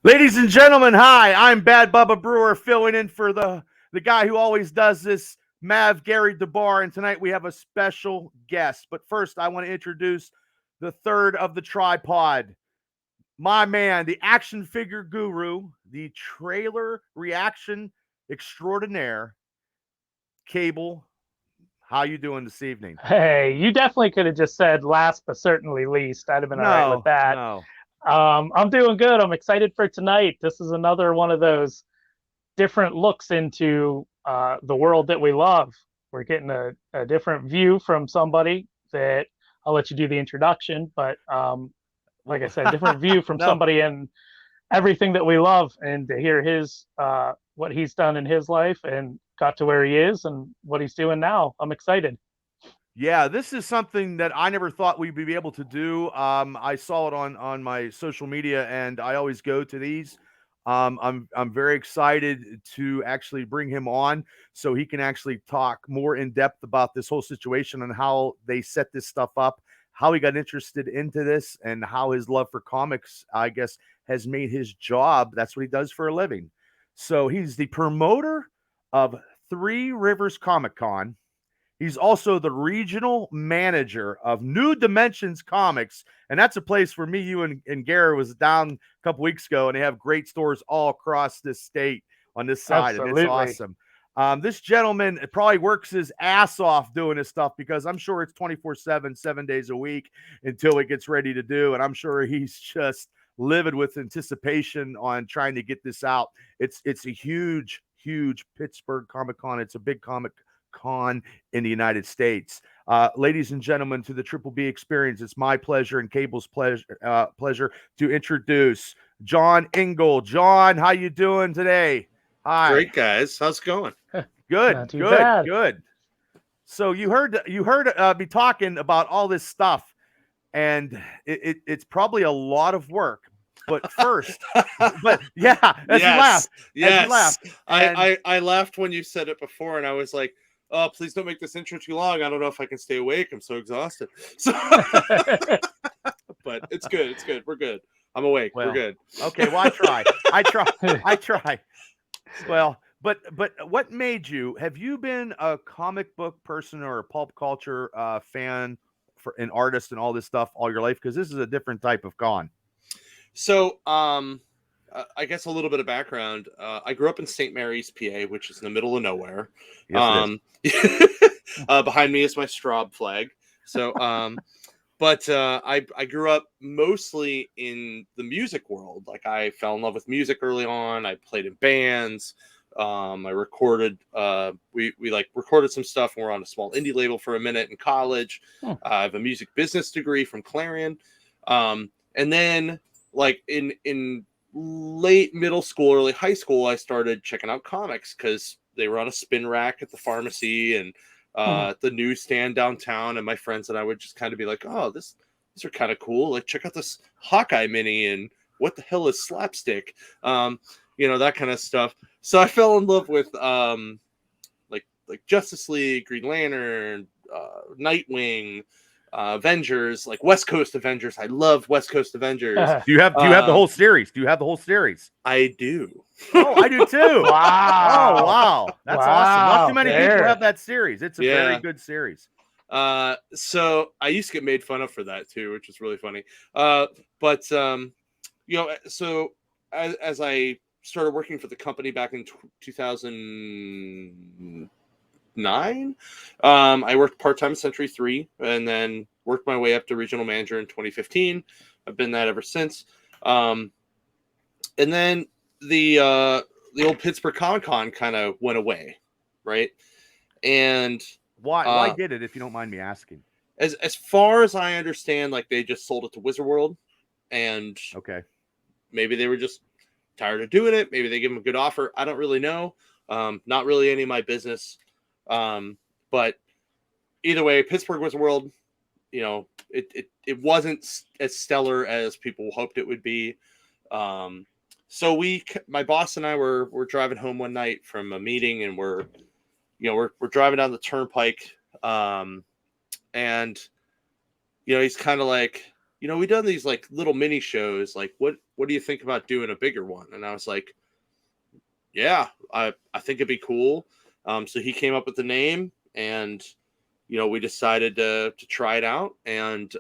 Ladies and gentlemen, hi. I'm Bad Bubba Brewer, filling in for the guy who always does this, Mav Gary DeBar, and tonight we have a special guest. But first, I want to introduce the third of the tripod, my man, the action figure guru, the trailer reaction extraordinaire, Cable. How you doing this evening? Hey, you definitely could have just said last but certainly least. I'd have been all right with No, that. no. I'm doing good. I'm excited for tonight. This is another one of those different looks into the world that we love. We're getting a different view from somebody that I'll let you do the introduction, but like I said, different view from No. somebody and everything that we love, and to hear his what he's done in his life and got to where he is and what he's doing now. I'm excited. Yeah, this is something that I never thought we'd be able to do. I saw it on my social media, and I always go to these. I'm very excited to actually bring him on so he can actually talk more in depth about this whole situation and how they set this stuff up, how he got interested into this, and how his love for comics, I guess, has made his job. That's what he does for a living. So he's the promoter of Three Rivers Comic Con. He's also the regional manager of New Dimensions Comics, and that's a place where me, you, and Gary was down a couple weeks ago, and they have great stores all across this state on this side, and it's Absolutely. awesome. This gentleman probably works his ass off doing this stuff because I'm sure it's 24/7, 7 days a week until it gets ready to do, and I'm sure he's just livid with anticipation on trying to get this out. It's a huge Pittsburgh Comic Con. It's a big comic con in the United States. Ladies and gentlemen, to the Triple B experience, it's my pleasure and Cable's pleasure to introduce Jon Engel. John, how you doing today? Hi. Great guys, how's it going? Not Good, too good, bad. good. So you heard me talking about all this stuff, and it's probably a lot of work. But first, but yeah, as you Yes, laugh, as you yes. laugh, and I laughed when you said it before, and I was like, "Oh, please don't make this intro too long. I don't know if I can stay awake. I'm so exhausted." So, but it's good. It's good. We're good. I'm awake. We're well, good. okay. Well, I try. I try. I try. Well, but what made you? Have you been a comic book person or a pulp culture fan for an artist and all this stuff all your life? Because this is a different type of con. So, I guess a little bit of background. I grew up in St. Mary's, PA, which is in the middle of nowhere. Yes, it is. Behind me is my Straub flag. So, but I grew up mostly in the music world. Like I fell in love with music early on. I played in bands. I recorded. We like recorded some stuff. And we're on a small indie label for a minute in college. Hmm. I have a music business degree from Clarion. And then like in late middle school, early high school, I started checking out comics because they were on a spin rack at the pharmacy and the newsstand downtown, and my friends and I would just kind of be like, "Oh, these are kind of cool. Like, check out this Hawkeye mini, and what the hell is slapstick? That kind of stuff." So I fell in love with like Justice League, Green Lantern, Nightwing, Avengers, like West Coast Avengers. I love West Coast Avengers. Do you have the whole series? Do you have the whole series? I do. Oh, I do too. Oh, Wow. wow. That's awesome. Not too Wow. many people There. have that series. It's a very Yeah. good series. So I used to get made fun of for that too, which is really funny. But so as I started working for the company back in 2009, I worked part-time at Century 3 and then worked my way up to regional manager in 2015. I've been that ever since. And then the old Pittsburgh Comic Con kind of went away, right? And Why did it, if you don't mind me asking? as far as I understand, like they just sold it to Wizard World, and Okay. maybe they were just tired of doing it. Maybe they gave them a good offer. I don't really know. Not really any of my business. But either way, Pittsburgh Wizard World, it wasn't as stellar as people hoped it would be. So my boss and I were driving home one night from a meeting, and we're driving down the turnpike. And he's kind of like, we done these like little mini shows. Like, what do you think about doing a bigger one? And I was like, yeah, I think it'd be cool. So he came up with the name, and we decided to try it out, and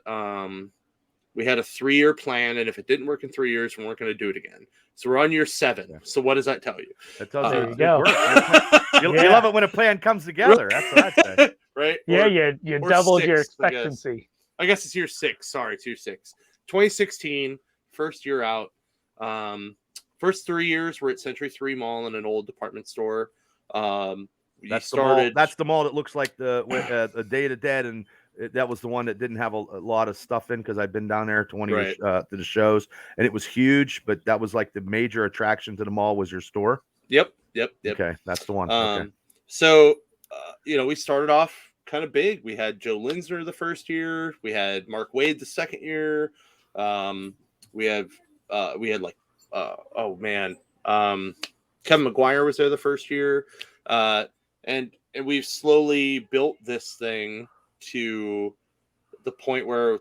we had a 3-year plan, and if it didn't work in 3 years, we weren't going to do it again. So we're on year 7. Yeah. So what does that tell you? That tells There you you it go. works. You love it when a plan comes together. That's what I'd say. Right? Yeah, Or you doubled your 6, expectancy. I guess it's year 6. Sorry, it's year 6. 2016, first year out. First 3 years we're at Century 3 Mall in an old department store. That's the mall that looks like the Day of the Dead, and that was the one that didn't have a lot of stuff in, because I've been down there to to the shows, and it was huge. But that was like the major attraction to the mall was your store. Yep. Okay, that's the one. Okay. So we started off kind of big. We had Joe Linsner the first year. We had Mark Wade the second year. We had like Kevin McGuire was there the first year. And we've slowly built this thing to the point where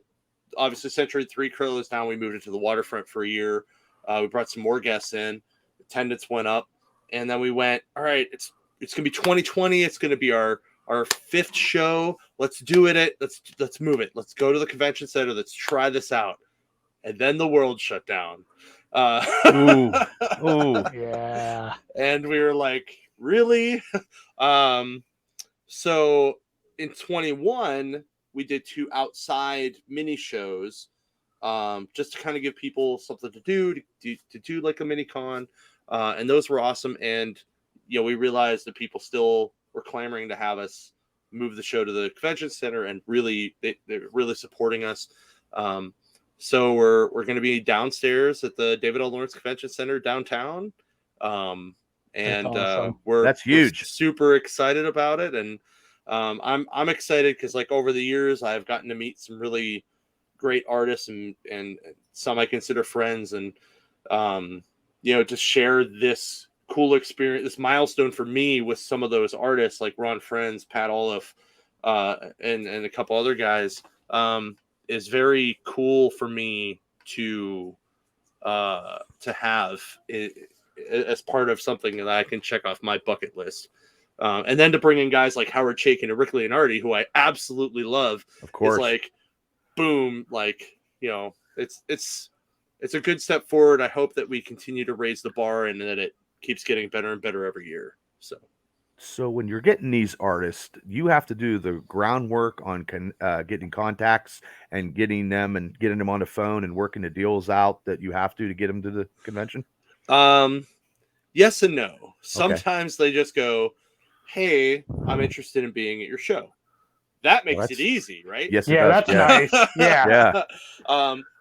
obviously Century 3 closed down. We moved into the waterfront for a year. We brought some more guests in. Attendance went up, and then we went, all right, it's gonna be 2020. It's gonna be our 5th show. Let's do it. Let's move it. Let's go to the convention center. Let's try this out. And then the world shut down. Ooh. Yeah. And we were like, really? So in 21, we did 2 outside mini shows, just to kind of give people something to do like a mini con. And those were awesome. And, we realized that people still were clamoring to have us move the show to the convention center, and really, they're really supporting us. So we're going to be downstairs at the David L. Lawrence Convention Center downtown. And awesome. That's huge. We're super excited about it. And I'm excited because, like, over the years, I've gotten to meet some really great artists and some I consider friends, and just share this cool experience, this milestone for me with some of those artists like Ron Friends, Pat Olive, and a couple other guys, is very cool for me to have it as part of something that I can check off my bucket list. And then to bring in guys like Howard Chaykin and Rick Leonardi, who I absolutely love, Of course. is like, boom, like, it's a good step forward. I hope that we continue to raise the bar and that it keeps getting better and better every year. So when you're getting these artists, you have to do the groundwork on getting contacts and getting them on the phone and working the deals out that you have to get them to the convention. Yes and no. Sometimes they just go, hey, I'm interested in being at your show. That makes it easy, right? Yes, yeah, that's nice. Yeah.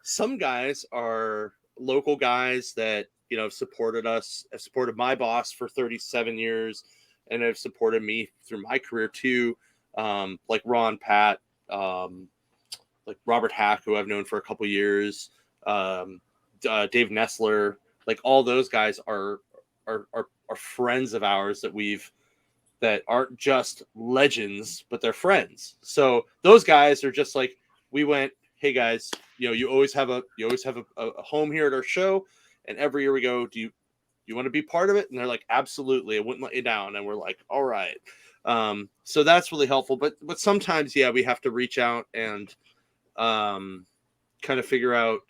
Some guys are local guys that have supported us, have supported my boss for 37 years, and have supported me through my career too. Like Ron, Pat, like Robert Hack, who I've known for a couple years, Dave Nessler. Like, all those guys are friends of ours that aren't just legends, but they're friends. So those guys are just like, we went, hey guys, you always have a home here at our show, and every year we go, do you want to be part of it? And they're like, absolutely, I wouldn't let you down. And we're like, all right. So that's really helpful. But sometimes, we have to reach out and kind of figure out.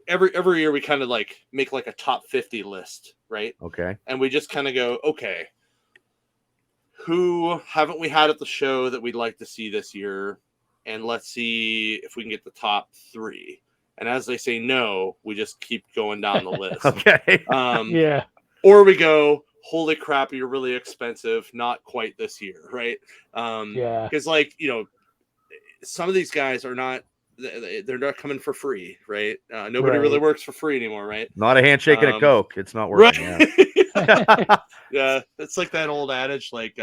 Every year we kind of like make like a top 50 list, right? Okay. And we just kind of go, okay, who haven't we had at the show that we'd like to see this year? And let's see if we can get the top 3. And as they say no, we just keep going down the list. Okay. Yeah. Or we go, holy crap, you're really expensive. Not quite this year, right? Yeah. Because, like, some of these guys are not, they're not coming for free, right? Nobody really works for free anymore, right? Not a handshake and a Coke. It's not working. Right. Yeah. Yeah, it's like that old adage, like,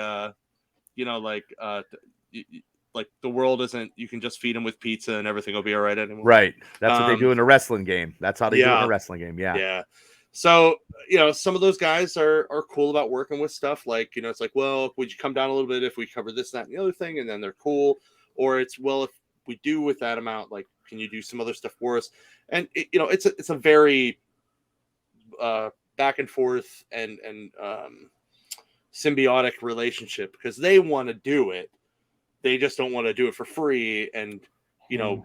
like the world isn't, you can just feed them with pizza and everything will be all right anymore. Right. That's what they do in a wrestling game. That's how they do it in a wrestling game. Yeah. Yeah. So, some of those guys are cool about working with stuff. Like, it's like, well, would you come down a little bit if we cover this, that, and the other thing? And then they're cool. Or it's, well, if we do with that amount, like, can you do some other stuff for us? And it's a very back and forth and symbiotic relationship, because they want to do it, they just don't want to do it for free, and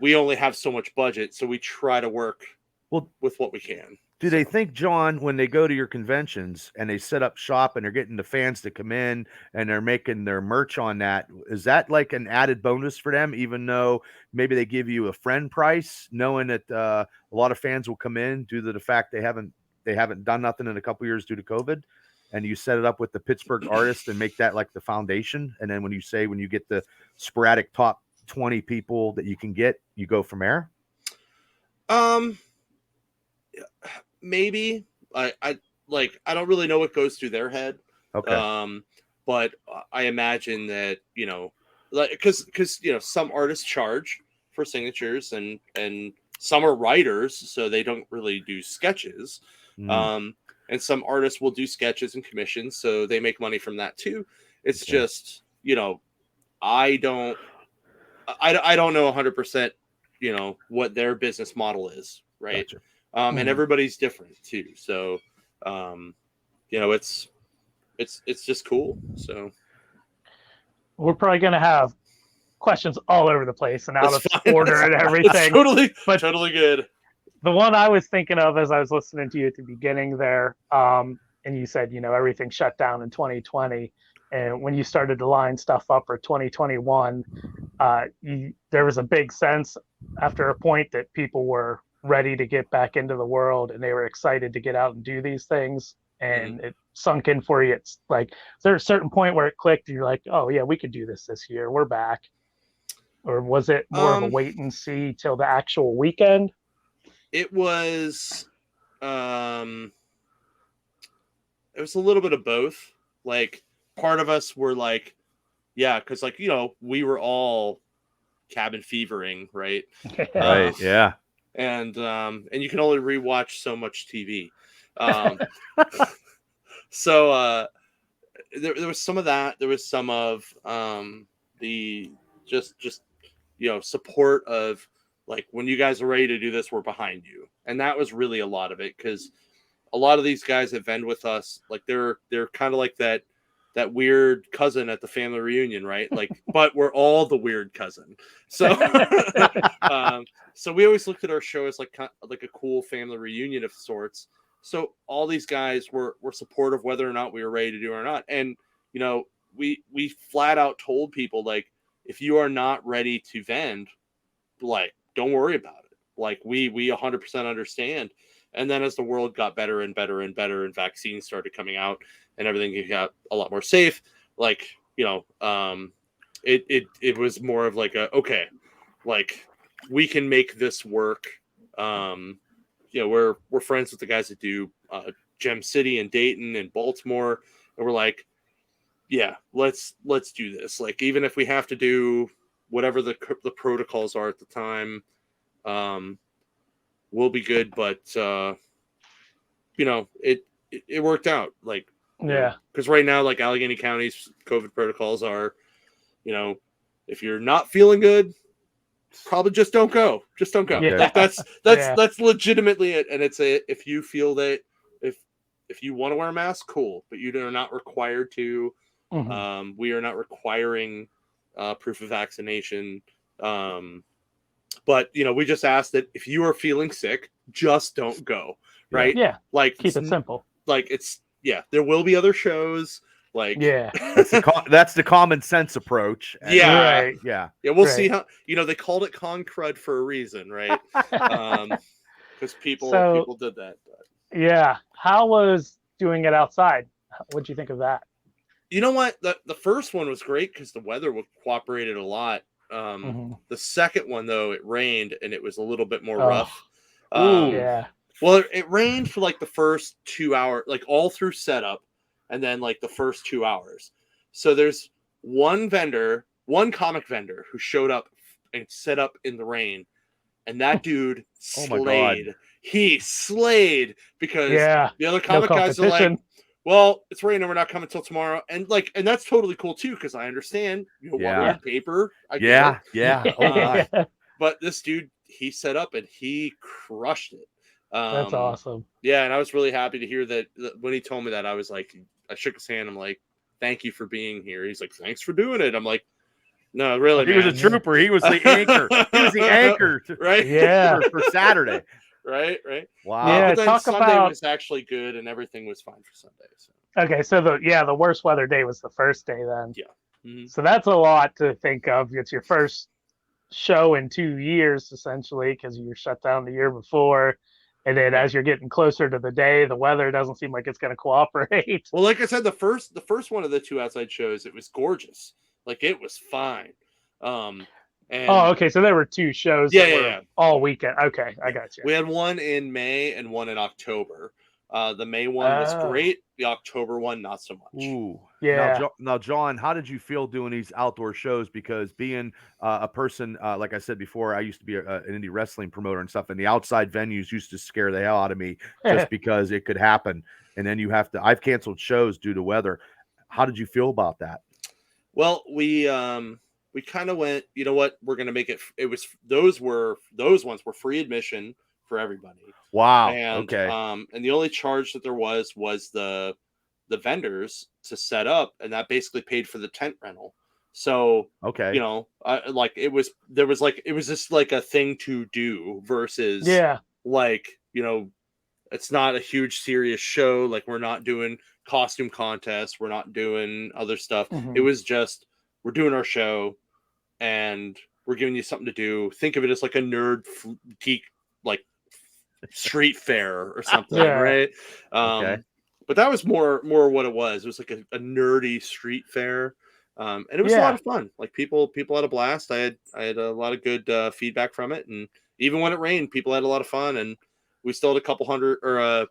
we only have so much budget, so we try to work with what we can. Do they think, Jon, when they go to your conventions and they set up shop and they're getting the fans to come in and they're making their merch on that, is that like an added bonus for them, even though maybe they give you a friend price, knowing that a lot of fans will come in due to the fact they haven't done nothing in a couple years due to COVID, and you set it up with the Pittsburgh artist and make that like the foundation, and then when you get the sporadic top 20 people that you can get, you go from there? Maybe. I don't really know what goes through their head. Okay. But I imagine that, because some artists charge for signatures, and some are writers, so they don't really do sketches. And some artists will do sketches and commissions, so they make money from that too. It's just, I don't know 100%, what their business model is, right? Gotcha. And everybody's different too. So, it's just cool. So we're probably going to have questions all over the place and out That's of fine. order and everything. Totally good. The one I was thinking of as I was listening to you at the beginning there, and you said, everything shut down in 2020. And when you started to line stuff up for 2021, there was a big sense after a point that people were ready to get back into the world and they were excited to get out and do these things. And it sunk in for you. It's like, is there a certain point where it clicked and you're like, oh yeah, we could do this year. We're back. Or was it more of a wait and see till the actual weekend? It was a little bit of both. Like, part of us were like, yeah, because we were all cabin fevering, right? Right. Yeah. And you can only rewatch so much TV. So there was some of that. There was some of the just support of, like, when you guys are ready to do this, we're behind you. And that was really a lot of it, because a lot of these guys that vend with us, like, they're kind of like that weird cousin at the family reunion, right? Like, but we're all the weird cousin. So so we always looked at our show as like a cool family reunion of sorts. So all these guys were supportive whether or not we were ready to do it or not. And we flat out told people, like, if you are not ready to vend, like, don't worry about it. Like, we 100% understand. And then as the world got better and better and better, and vaccines started coming out and everything got a lot more safe, like, it was more of like okay, like, we can make this work. We're friends with the guys that do Gem City and Dayton and Baltimore, and we're like, yeah, let's do this. Like, even if we have to do whatever the protocols are at the time, we'll be good. But it worked out. Like, yeah, because right now, like, Allegheny County's COVID protocols are, if you're not feeling good, probably just don't go. Just don't go. Yeah. Like, that's legitimately it. And it's if you feel that if you want to wear a mask, cool, but you are not required to. We are not requiring proof of vaccination. But we just ask that if you are feeling sick, just don't go. Right? Yeah. Like, keep it simple. Like, there will be other shows. Like, yeah, that's the common sense approach. Yeah. right. Yeah. Yeah, we'll see how, they called it con crud for a reason, right? Because people did that. But. Yeah. How was doing it outside? What'd you think of that? You know what? The first one was great because the weather cooperated a lot. The second one, though, it rained and it was a little bit more rough. Yeah. Well, it rained for like the first 2 hours, like all through setup, and then like the first 2 hours. So there's one comic vendor who showed up and set up in the rain, and that dude slayed. He slayed because the other comic guys are like, well, it's raining, we're not coming till tomorrow. And that's totally cool too, because I understand, water and paper. I get it. Yeah. Oh my. But this dude, he set up and he crushed it. That's awesome. Yeah, and I was really happy to hear that when he told me that. I was like, I shook his hand. I'm like, thank you for being here. He's like, thanks for doing it. I'm like, no, really, He man. was a trooper. He was the anchor. He was the anchor, Right? Yeah. for Saturday. Right. Wow. Yeah. But then Talk Sunday about. was actually good, and everything was fine for Sunday. So Okay, so the worst weather day was the first day then. yeah. Mm-hmm. So that's a lot to think of. It's your first show in 2 years essentially because you were shut down the year before, and then as you're getting closer to the day, the weather doesn't seem like it's going to cooperate. Well, like I said, the first one of the 2 outside shows, it was gorgeous. Like it was fine. And Okay, so there were 2 shows all weekend. Okay, I got you. We had one in May and one in October. The May one was great. The October one, not so much. Ooh. Yeah. Now, John, how did you feel doing these outdoor shows? Because being a person, like I said before, I used to be an indie wrestling promoter and stuff, and the outside venues used to scare the hell out of me just because it could happen. And then I've canceled shows due to weather. How did you feel about that? Well, we kind of went, you know what, we're going to make it. It was, those ones were free admission for everybody. Wow. And, okay. And the only charge that there was the vendors to set up, and that basically paid for the tent rental. So, okay, you know, it was just like a thing to do versus like, you know, it's not a huge serious show. Like we're not doing costume contests. We're not doing other stuff. Mm-hmm. It was just, we're doing our show and we're giving you something to do. Think of it as like a nerd geek, like street fair or something. Right. Okay. But that was more what it was. It was like a nerdy street fair. And it was a lot of fun. Like people had a blast. I had a lot of good feedback from it. And even when it rained, people had a lot of fun. And we still had a couple hundred, or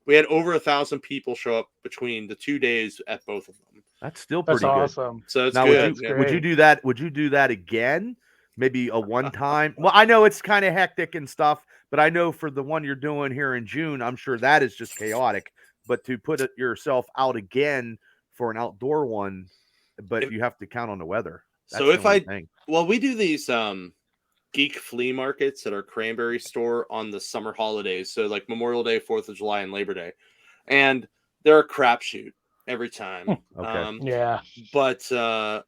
we had over 1,000 people show up between the 2 days at both of them. That's still pretty awesome. good. So it's now, good. Would you do that? Would you do that again? Maybe a one-time? Well, I know it's kind of hectic and stuff, but I know for the one you're doing here in June, I'm sure that is just chaotic. But to put yourself out again for an outdoor one, but you have to count on the weather. So we do these geek flea markets at our Cranberry store on the summer holidays. So like Memorial Day, 4th of July, and Labor Day. And they're a crapshoot every time. Okay. But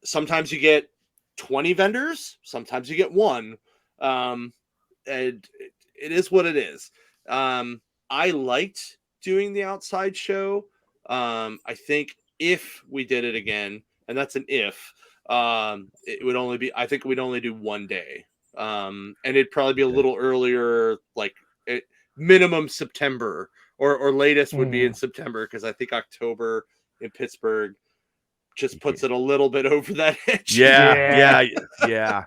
sometimes you get 20 vendors. Sometimes you get one. And it is what it is. I liked doing the outside show. I think if we did it again, and that's an if, it would only be, I think we'd only do 1 day. And it'd probably be a little earlier, like minimum September, or latest would be in September, because I think October in Pittsburgh just puts it a little bit over that edge. Yeah.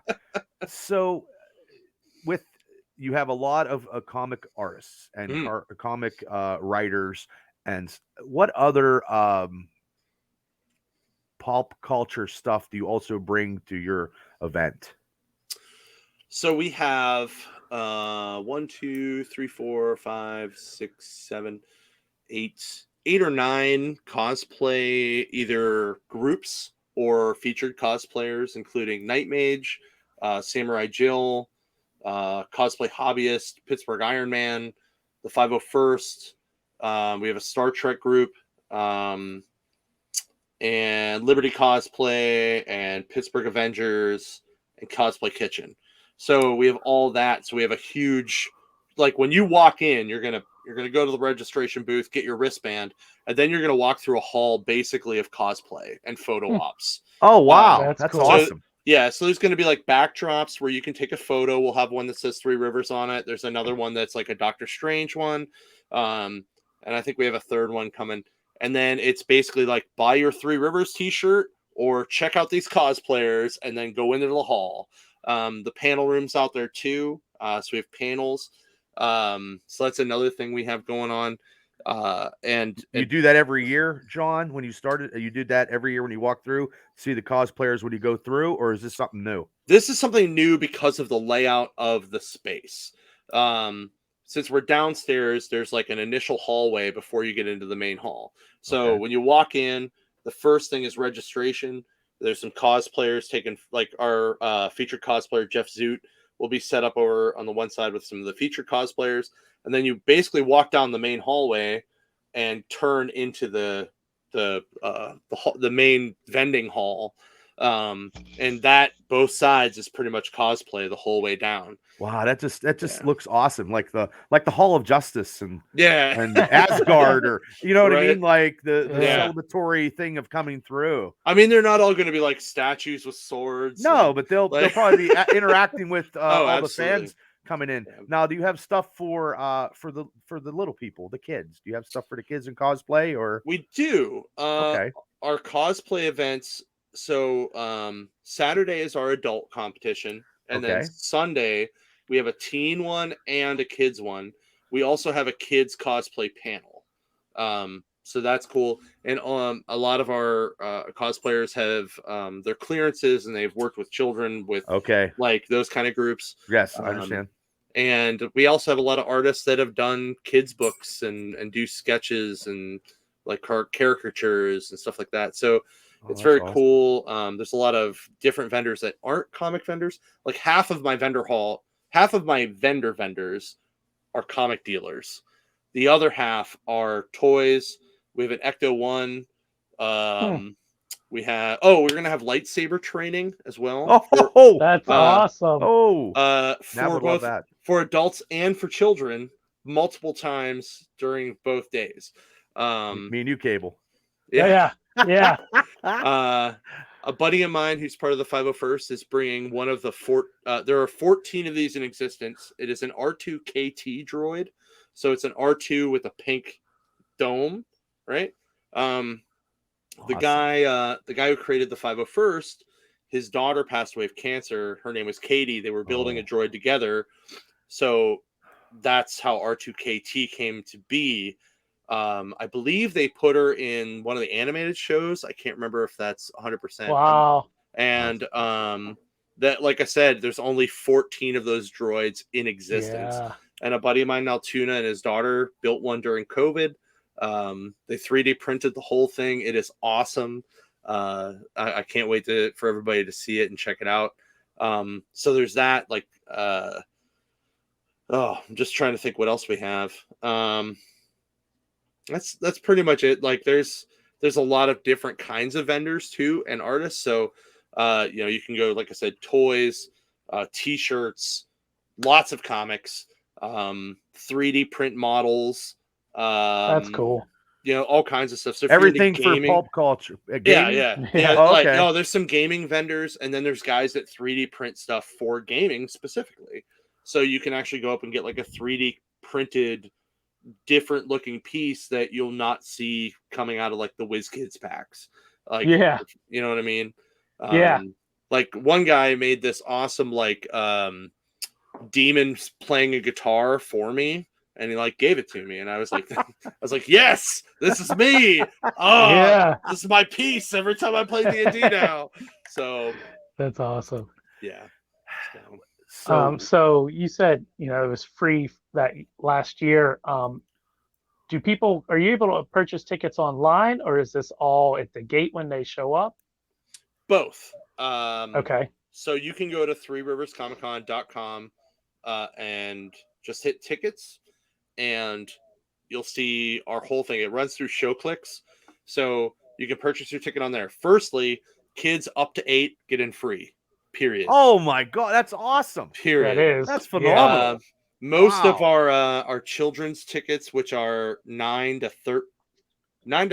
So you have a lot of comic artists and comic writers, and what other pop culture stuff do you also bring to your event? So we have 1, 2, 3, 4, 5, 6, 7, 8 or 9 cosplay either groups or featured cosplayers, including Night Mage, Samurai Jill, Cosplay Hobbyist, Pittsburgh Iron Man, the 501st. We have a Star Trek group, and Liberty Cosplay, and Pittsburgh Avengers, and Cosplay Kitchen. So we have all that. So we have a huge, like when you walk in, you're gonna go to the registration booth, get your wristband, and then you're gonna walk through a hall basically of cosplay and photo ops. Oh wow, that's cool. awesome. So there's going to be like backdrops where you can take a photo. We'll have one that says 3 Rivers on it. There's another one that's like a Doctor Strange one. And I think we have a third one coming. And then it's basically like buy your 3 Rivers t-shirt or check out these cosplayers and then go into the hall. The panel room's out there too. So we have panels. So that's another thing we have going on. And you do that every year, John, when you started, you did that every year when you walk through, see the cosplayers when you go through, or is this something new? This is something new because of the layout of the space. Since we're downstairs, there's like an initial hallway before you get into the main hall. So when you walk in, the first thing is registration. There's some cosplayers taking, like our featured cosplayer, Jeff Zoot, will be set up over on the one side with some of the featured cosplayers, and then you basically walk down the main hallway and turn into the main vending hall, and that both sides is pretty much cosplay the whole way down. Wow, that just looks awesome, like the Hall of Justice and Yeah, Asgard, or you know what I Right. mean, like the Yeah. celebratory thing of coming through. I mean, they're not all going to be like statues with swords. No, and, but they'll like- probably be interacting with all the absolutely. fans coming in. Yeah. Now, do you have stuff for the little people, the kids? Do you have stuff for the kids in cosplay, or We do. okay, Our cosplay events. So Saturday is our adult competition, and then Okay. Sunday we have a teen one and a kids one. We also have a kids cosplay panel. So that's cool. And a lot of our cosplayers have their clearances, and they've worked with children with okay, like those kind of groups. yes, I Um, understand. And we also have a lot of artists that have done kids books and do sketches and like caricatures and stuff like that. So Oh, it's that's very awesome. cool. There's a lot of different vendors that aren't comic vendors. Like half of my vendors are comic dealers. The other half are toys. We have an Ecto One. We have we're gonna have lightsaber training as well. Oh, That's Uh, awesome. oh, Nav For would love both that. for adults and for children, multiple times during both days. Me and you, Cable. Yeah. Yeah. A buddy of mine who's part of the 501st is bringing one of the there are 14 of these in existence. It is an R2 KT droid. So it's an R2 with a pink dome, right? The Awesome. guy who created the 501st, his daughter passed away of cancer. Her name was Katie. They were building a droid together. So that's how R2KT came to be. I believe they put her in one of the animated shows. I can't remember if that's 100%. Wow. And that, like I said, there's only 14 of those droids in existence. Yeah. And a buddy of mine, Altoona, and his daughter built one during COVID. They 3D printed the whole thing. It is awesome. I can't wait for everybody to see it and check it out. So there's that. Like, I'm just trying to think what else we have. That's pretty much it. Like, there's a lot of different kinds of vendors too, and artists. So, you can go, like I said, toys, t-shirts, lots of comics, 3D print models. That's cool. All kinds of stuff. So if you're into Everything for gaming, pulp culture. yeah. Gaming? Oh, Like, okay. there's some gaming vendors, and then there's guys that 3D print stuff for gaming specifically. So you can actually go up and get like a 3D printed, different looking piece that you'll not see coming out of like the WizKids packs. Like, Yeah. you know what I mean? Yeah. Like one guy made this awesome like demon playing a guitar for me, and he like gave it to me, and I was like, yes, this is me. Oh, Yeah. this is my piece every time I play D&D now. So That's awesome. yeah. So you said, it was free that last year. Are you able to purchase tickets online, or is this all at the gate when they show up? Both. Okay. So you can go to threeriverscomiccon.com and just hit tickets, and you'll see our whole thing. It runs through ShowClicks, so you can purchase your ticket on there. Firstly, kids up to 8 get in free. Period. Oh my God, that's awesome. Period. That is. That's phenomenal. Most of Wow. our children's tickets, which are 9 to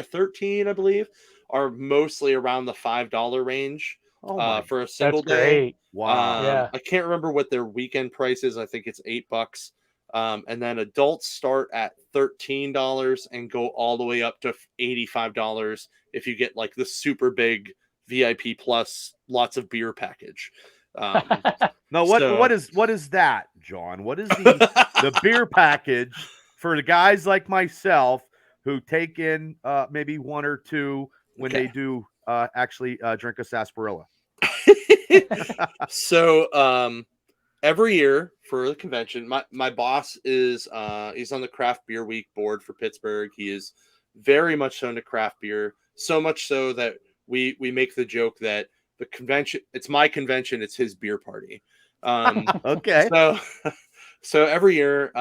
13, I believe, are mostly around the $5 range for a single That's day. great. Wow. Yeah. I can't remember what their weekend price is. I think it's $8. And then adults start at $13 and go all the way up to $85 if you get like the super big VIP plus lots of beer package. No, what is that, John? What is the beer package for the guys like myself who take in maybe one or two when they do actually drink a sarsaparilla? So every year for the convention, my boss is he's on the craft beer week board for Pittsburgh. He is very much so into craft beer, so much so that we make the joke that the convention, it's my convention, it's his beer party. Okay. So every year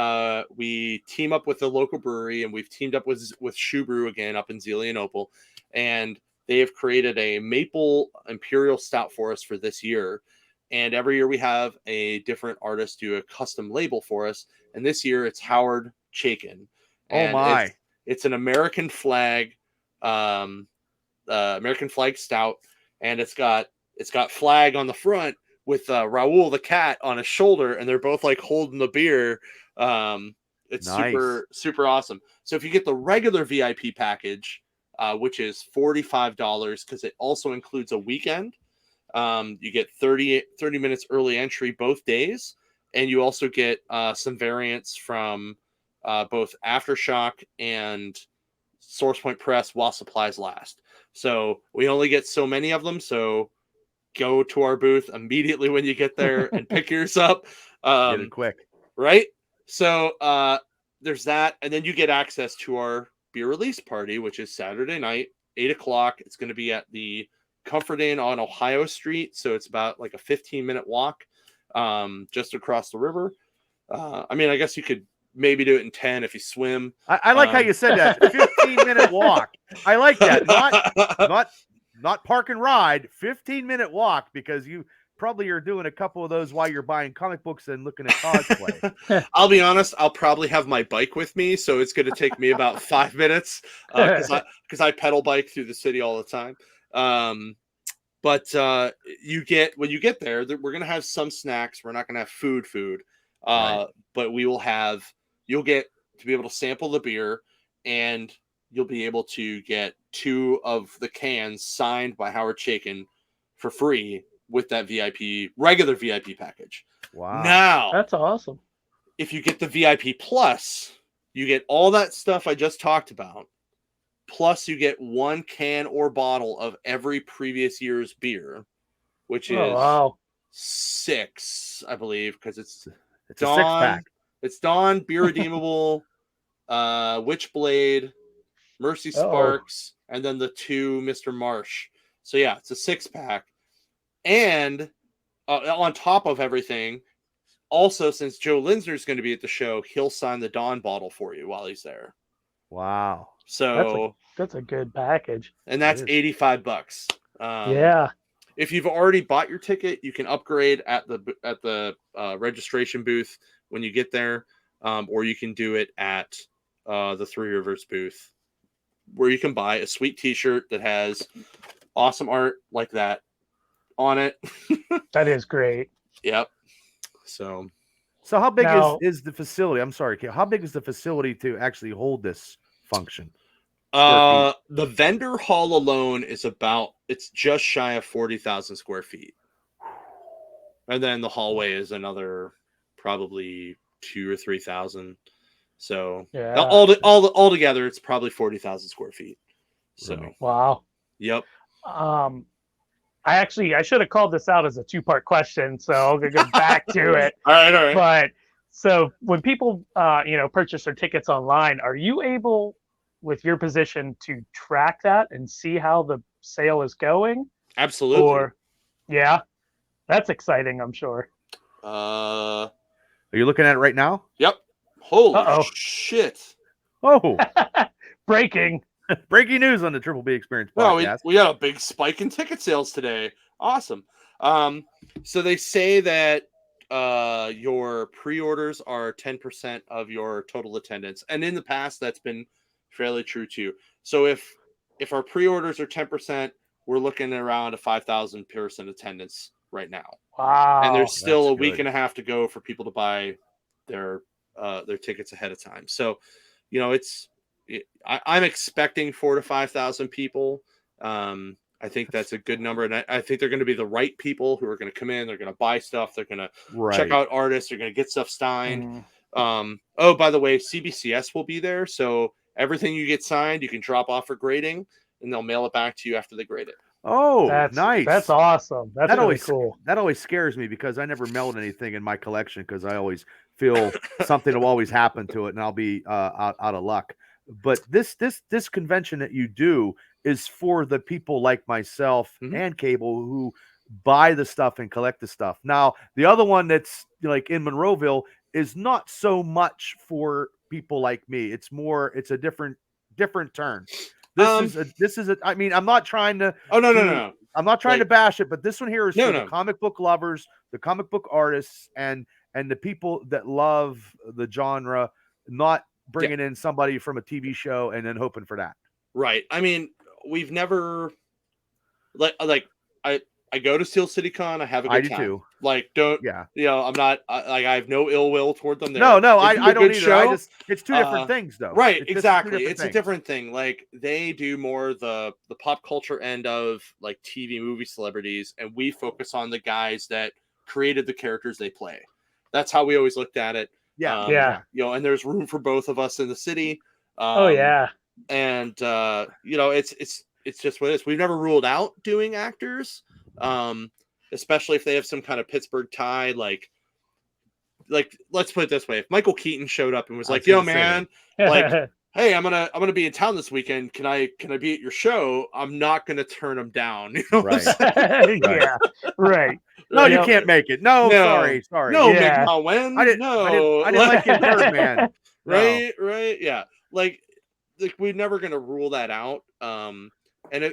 we team up with the local brewery, and we've teamed up with Shoe Brew again up in Zelienople, and they have created a maple imperial stout for us for this year. And every year we have a different artist do a custom label for us. And this year it's Howard Chaykin. Oh my! It's an American flag stout, and it's got flag on the front with Raoul the cat on his shoulder, and they're both like holding the beer. It's Nice. super awesome. So if you get the regular VIP package, which is $45 because it also includes a weekend, you get 30 minutes early entry both days, and you also get some variants from both Aftershock and Source Point Press while supplies last. So we only get so many of them, so go to our booth immediately when you get there and pick yours up. Get it quick. Right? So there's that, and then you get access to our beer release party, which is Saturday night, 8 o'clock. It's going to be at the Comfort Inn on Ohio Street, so it's about like a 15-minute walk just across the river. I mean, I guess you could maybe do it in 10 if you swim. I like how you said that. 15-minute walk. I like that. Not park and ride. 15-minute walk, because you probably are doing a couple of those while you're buying comic books and looking at cosplay. I'll be honest, I'll probably have my bike with me, so it's going to take me about 5 minutes because I pedal bike through the city all the time. But you get, when you get there, we're going to have some snacks. We're not going to have food. Right. But you'll get to be able to sample the beer, and you'll be able to get 2 of the cans signed by Howard Chaykin for free with that regular VIP package. Wow. Now, That's awesome. if you get the VIP plus, you get all that stuff I just talked about. Plus, you get 1 can or bottle of every previous year's beer, which is 6, I believe, because it's a 6-pack. It's Dawn, Beer Redeemable, Witchblade, Mercy Sparks, and then the 2 Mr. Marsh. So yeah, it's a 6-pack. And on top of everything, also, since Joe Linsner's going to be at the show, he'll sign the Dawn bottle for you while he's there. Wow. So that's a good package. And that's $85. Yeah. If you've already bought your ticket, you can upgrade at the registration booth when you get there, or you can do it at the Three Rivers booth, where you can buy a sweet T-shirt that has awesome art like that on it. That is great. Yep. So how big is the facility? I'm sorry, how big is the facility to actually hold this function? The vendor hall alone is it's just shy of 40,000 square feet. And then the hallway is another probably 2,000 or 3,000. So yeah, all together, it's probably 40,000 square feet. So wow. Yep. I should have called this out as a 2-part question, so I'll go back to it. All right. But so when people purchase their tickets online, are you able, with your position, to track that and see how the sale is going? Absolutely. Or yeah, that's exciting, I'm sure. Are you looking at it right now? Yep. Holy shit. Oh. Breaking news on the Triple B Experience podcast. Well, we got a big spike in ticket sales today. Awesome. So they say that your pre-orders are 10% of your total attendance, and in the past that's been fairly true too. So if our pre-orders are 10%, we're looking at around a 5,000 person attendance right now. Wow. And there's still a week and a half to go for people to buy their tickets ahead of time. So, I'm expecting 4,000 to 5,000 people. I think that's a good number, and I think they're going to be the right people who are going to come in. They're going to buy stuff. They're going to check out artists. They're going to get stuff signed. By the way, CBCS will be there, so everything you get signed, you can drop off for grading, and they'll mail it back to you after they grade it. Oh, nice. That's awesome. That's really cool. That always scares me, because I never meld anything in my collection, because I always feel something will always happen to it, and I'll be out of luck. But this convention that you do is for the people like myself and Cable who buy the stuff and collect the stuff. Now, the other one that's like in Monroeville is not so much for people like me. It's a different turn. This is a I mean, I'm not trying to Oh no, no, to no. I'm not trying to bash it, but this one here is No, for the no. comic book lovers, the comic book artists, and the people that love the genre, not bringing in somebody from a TV show and then hoping for that. Right. I mean, we've never like I go to Steel City Con. I have a I good do time. too. Like, don't Yeah. I'm not like I have no ill will toward them. No, They do a I don't good either. I show. just it's two different things though. Right, It's just exactly. It's a things. different thing. Like they do more the pop culture end of like TV movie celebrities, and we focus on the guys that created the characters they play. That's how we always looked at it. Yeah. And there's room for both of us in the city. Oh yeah. And it's just what it is. We've never ruled out doing actors, especially if they have some kind of Pittsburgh tie. Like let's put it this way: if Michael Keaton showed up and was like, "Yo, man, like, hey, I'm gonna be in town this weekend. Can I be at your show?" I'm not gonna turn him down. You know Right. Yeah. Right. No, you can't make it. No, sorry. No, Yeah. When? I didn't like it, Birdman. Right. Yeah. Like we're never gonna rule that out. And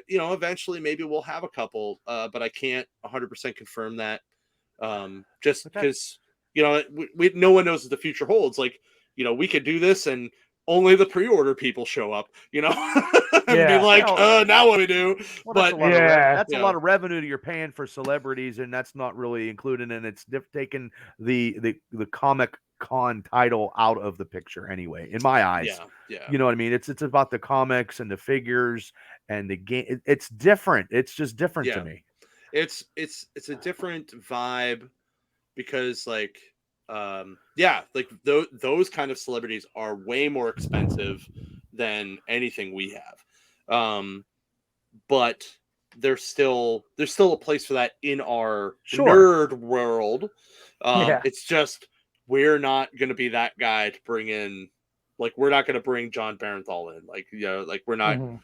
eventually maybe we'll have a couple, but I can't 100% confirm that. Just because we no one knows what the future holds. Like, we could do this and only the pre-order people show up, and be like, now what do we do? Well, but that's a lot of revenue that you're paying for celebrities, and that's not really included, and it's taking the Comic Con title out of the picture anyway, in my eyes. Yeah. You know what I mean? It's about the comics and the figures and the game. It's different. It's just different to me. It's a different vibe because like those kind of celebrities are way more expensive than anything we have. But there's still a place for that in our nerd world. It's just we're not going to be that guy to bring in, like, we're not going to bring John Barenthal in, like, we're not going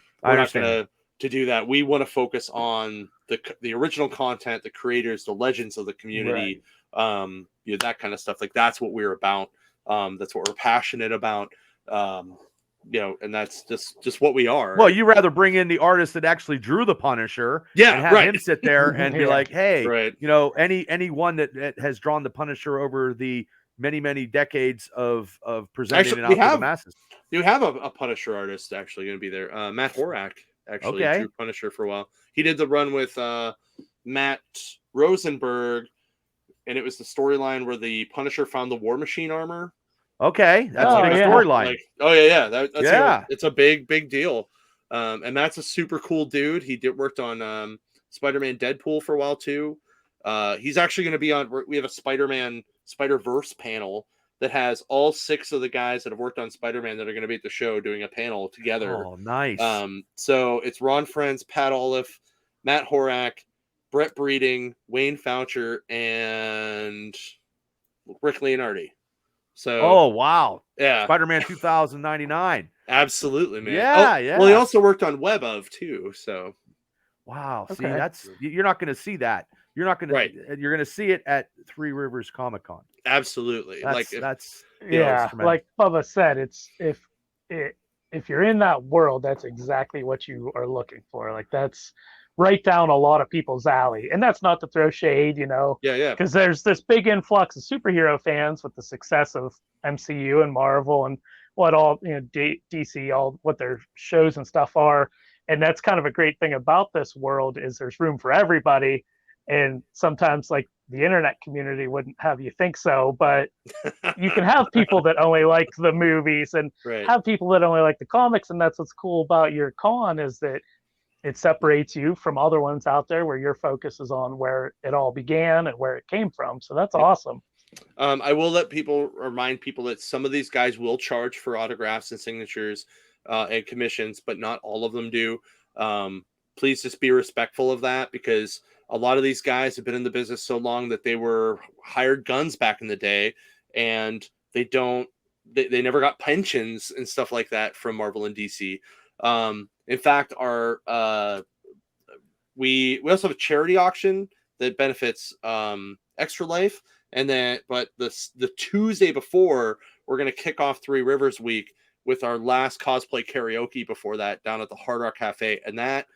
to do that. We want to focus on the original content, the creators, the legends of the community, that kind of stuff. Like, that's what we're about. That's what we're passionate about. And that's just what we are. Well, you rather bring in the artist that actually drew the Punisher, and have him sit there and be like, hey, anyone that has drawn the Punisher over the many decades of presenting it out to the masses. You have a Punisher artist actually going to be there. Matt Horak actually drew Punisher for a while. He did the run with Matt Rosenberg, and it was the storyline where the Punisher found the War Machine armor. Okay, that's a big storyline. It's a big deal. And that's a super cool dude. He worked on Spider-Man Deadpool for a while too. He's actually going to be on. We have a Spider-Man Spider-Verse panel that has all 6 of the guys that have worked on Spider-Man that are going to be at the show doing a panel together. Oh, nice. So it's Ron Frenz, Pat Olive, Matt Horak, Brett Breeding, Wayne Foucher, and Rick Leonardi. So, wow. Yeah. Spider-Man 2099. Absolutely, man. Yeah. Well, he also worked on Web of too. So, wow. See, you're not going to see that. You're not going to. You're going to see it at Three Rivers Comic Con. Absolutely. Like Bubba said, it's if you're in that world, that's exactly what you are looking for. Like, that's right down a lot of people's alley. And that's not to throw shade, because there's this big influx of superhero fans with the success of MCU and Marvel and what all DC, all what their shows and stuff are. And that's kind of a great thing about this world is there's room for everybody. And sometimes, like, the internet community wouldn't have you think so, but you can have people that only like the movies and have people that only like the comics. And that's what's cool about your con, is that it separates you from other ones out there where your focus is on where it all began and where it came from. So that's awesome. I will remind people that some of these guys will charge for autographs and signatures and commissions, but not all of them do. Please just be respectful of that, because a lot of these guys have been in the business so long that they were hired guns back in the day, and they never got pensions and stuff like that from Marvel and DC. In fact, we also have a charity auction that benefits Extra Life, and then but the Tuesday before, we're gonna kick off Three Rivers Week with our last cosplay karaoke before that down at the Hard Rock Cafe, and that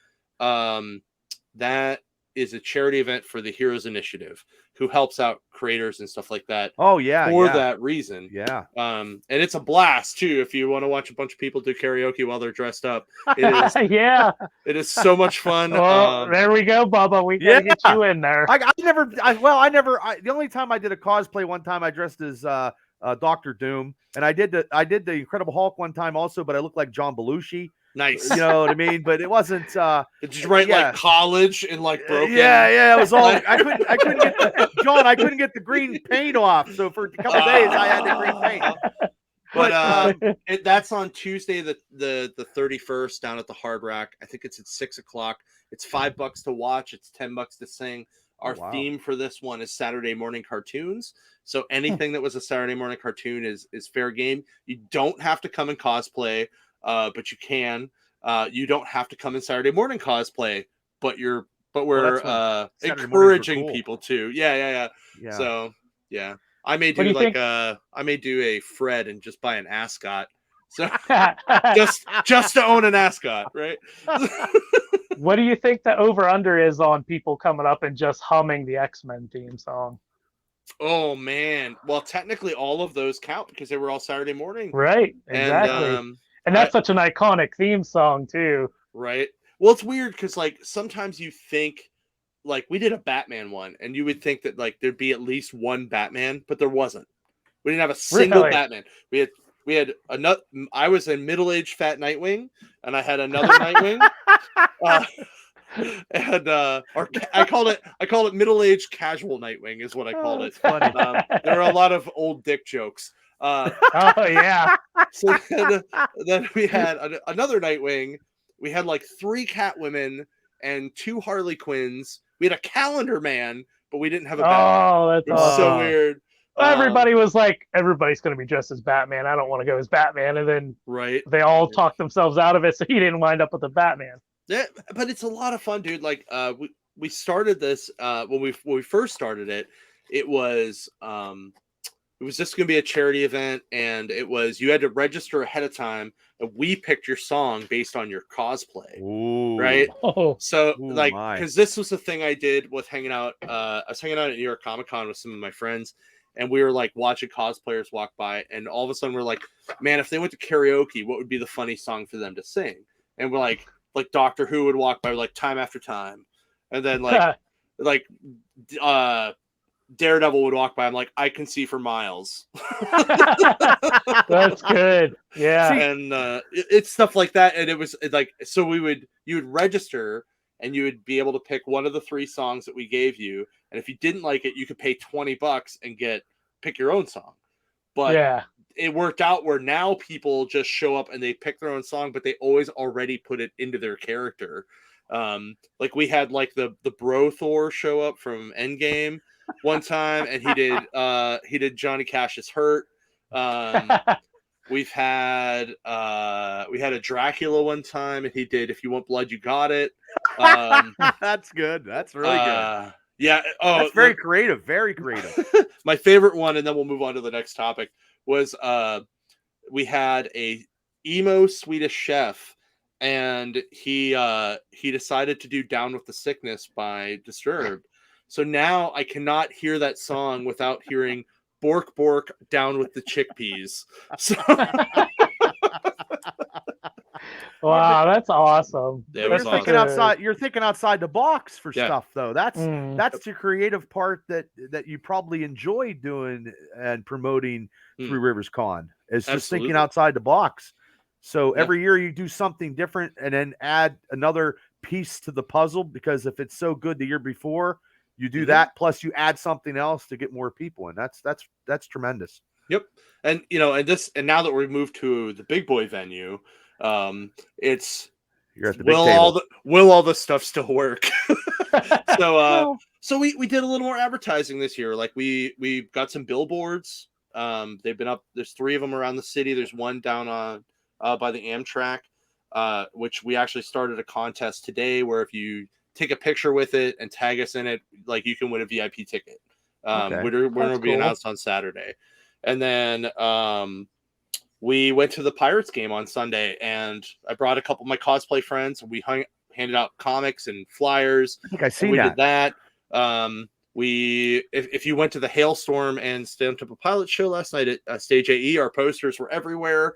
is a charity event for the Heroes Initiative, who helps out creators and stuff like that. Oh yeah, for yeah. that reason. Yeah. And it's a blast too if you want to watch a bunch of people do karaoke while they're dressed up. It is Yeah. it is so much fun. Well, there we go, Bubba. We gotta get you in there. The only time I did a cosplay one time, I dressed as Doctor Doom, and I did the Incredible Hulk one time also, but I looked like John Belushi. Nice. You know what I mean? But it wasn't. Did you write like college and like broken? Yeah. It was all. I couldn't get John. I couldn't get the green paint off. So for a couple days, I had the green paint. But that's on Tuesday, the 31st, down at the Hard Rock. I think it's at 6:00. It's $5 to watch. It's $10 to sing. Our theme for this one is Saturday morning cartoons. So anything that was a Saturday morning cartoon is fair game. You don't have to come in cosplay. But you can. You don't have to come in Saturday morning cosplay, but we're encouraging people to. Yeah. So yeah, I may do a Fred and just buy an ascot. So just to own an ascot, right? What do you think the over/under is on people coming up and just humming the X-Men theme song? Oh man, well technically all of those count because they were all Saturday morning, right? Exactly. And that's such an iconic theme song too. Right. Well, it's weird because like sometimes you think like we did a Batman one and you would think that like there'd be at least one Batman, but there wasn't. We didn't have a single Batman. We had another. I was a middle-aged fat Nightwing, and I had another Nightwing. I called it middle-aged casual Nightwing is what I called it. Funny. There are a lot of old dick jokes. Oh yeah. So then we had another Nightwing. We had like 3 Catwomen and 2 Harley Quinns. We had a Calendar Man, but we didn't have a Batman. Oh, that's awesome. So weird. Everybody was like, everybody's going to be dressed as Batman. I don't want to go as Batman. And then they all talked themselves out of it, so he didn't wind up with a Batman. Yeah, but it's a lot of fun, dude. Like, we started this when we first started it. It was just going to be a charity event, and it was you had to register ahead of time, and we picked your song based on your cosplay. Ooh. Right? Oh. So, because this was the thing I did with hanging out. I was hanging out at New York Comic Con with some of my friends, and we were like watching cosplayers walk by, and all of a sudden we're like, man, if they went to karaoke, what would be the funny song for them to sing? And we're like Doctor Who would walk by, like Time After Time, and then like Daredevil would walk by. I'm like, I Can See for Miles. That's good. Yeah. And it's stuff like that. And it was like, so you would register and you would be able to pick one of the 3 songs that we gave you. And if you didn't like it, you could pay $20 and pick your own song. But it worked out where now people just show up and they pick their own song, but they always already put it into their character. Like we had like the Bro Thor show up from Endgame one time, and he did Johnny Cash's Hurt. We had a Dracula one time, and he did If You Want Blood, You Got It. That's good. That's really good. Yeah. Oh, that's very creative. Very creative. My favorite one, and then we'll move on to the next topic, was we had a emo Swedish chef, and he decided to do Down with the Sickness by Disturbed. So now I cannot hear that song without hearing Bork Bork Down with the Chickpeas. So wow, that's awesome. You're thinking outside the box for stuff, though. That's the creative part that you probably enjoy doing and promoting Three Rivers Con. Is just thinking outside the box. So every year you do something different and then add another piece to the puzzle, because if it's so good the year before, you do that, plus you add something else to get more people in. That's tremendous. Yep. And and now that we've moved to the big boy venue, it's you're at the big table. Will all this stuff still work? So we did a little more advertising this year. Like we got some billboards. They've been up. There's 3 of them around the city. There's one down on by the Amtrak, which we actually started a contest today where if you take a picture with it and tag us in it, like you can win a VIP ticket. Okay. Winner will be cool. announced on Saturday. And then we went to the Pirates game on Sunday, and I brought a couple of my cosplay friends. We handed out comics and flyers. I think I seen we that. did that. If you went to the Hailstorm and Stand Up a Pilot show last night at Stage AE, our posters were everywhere.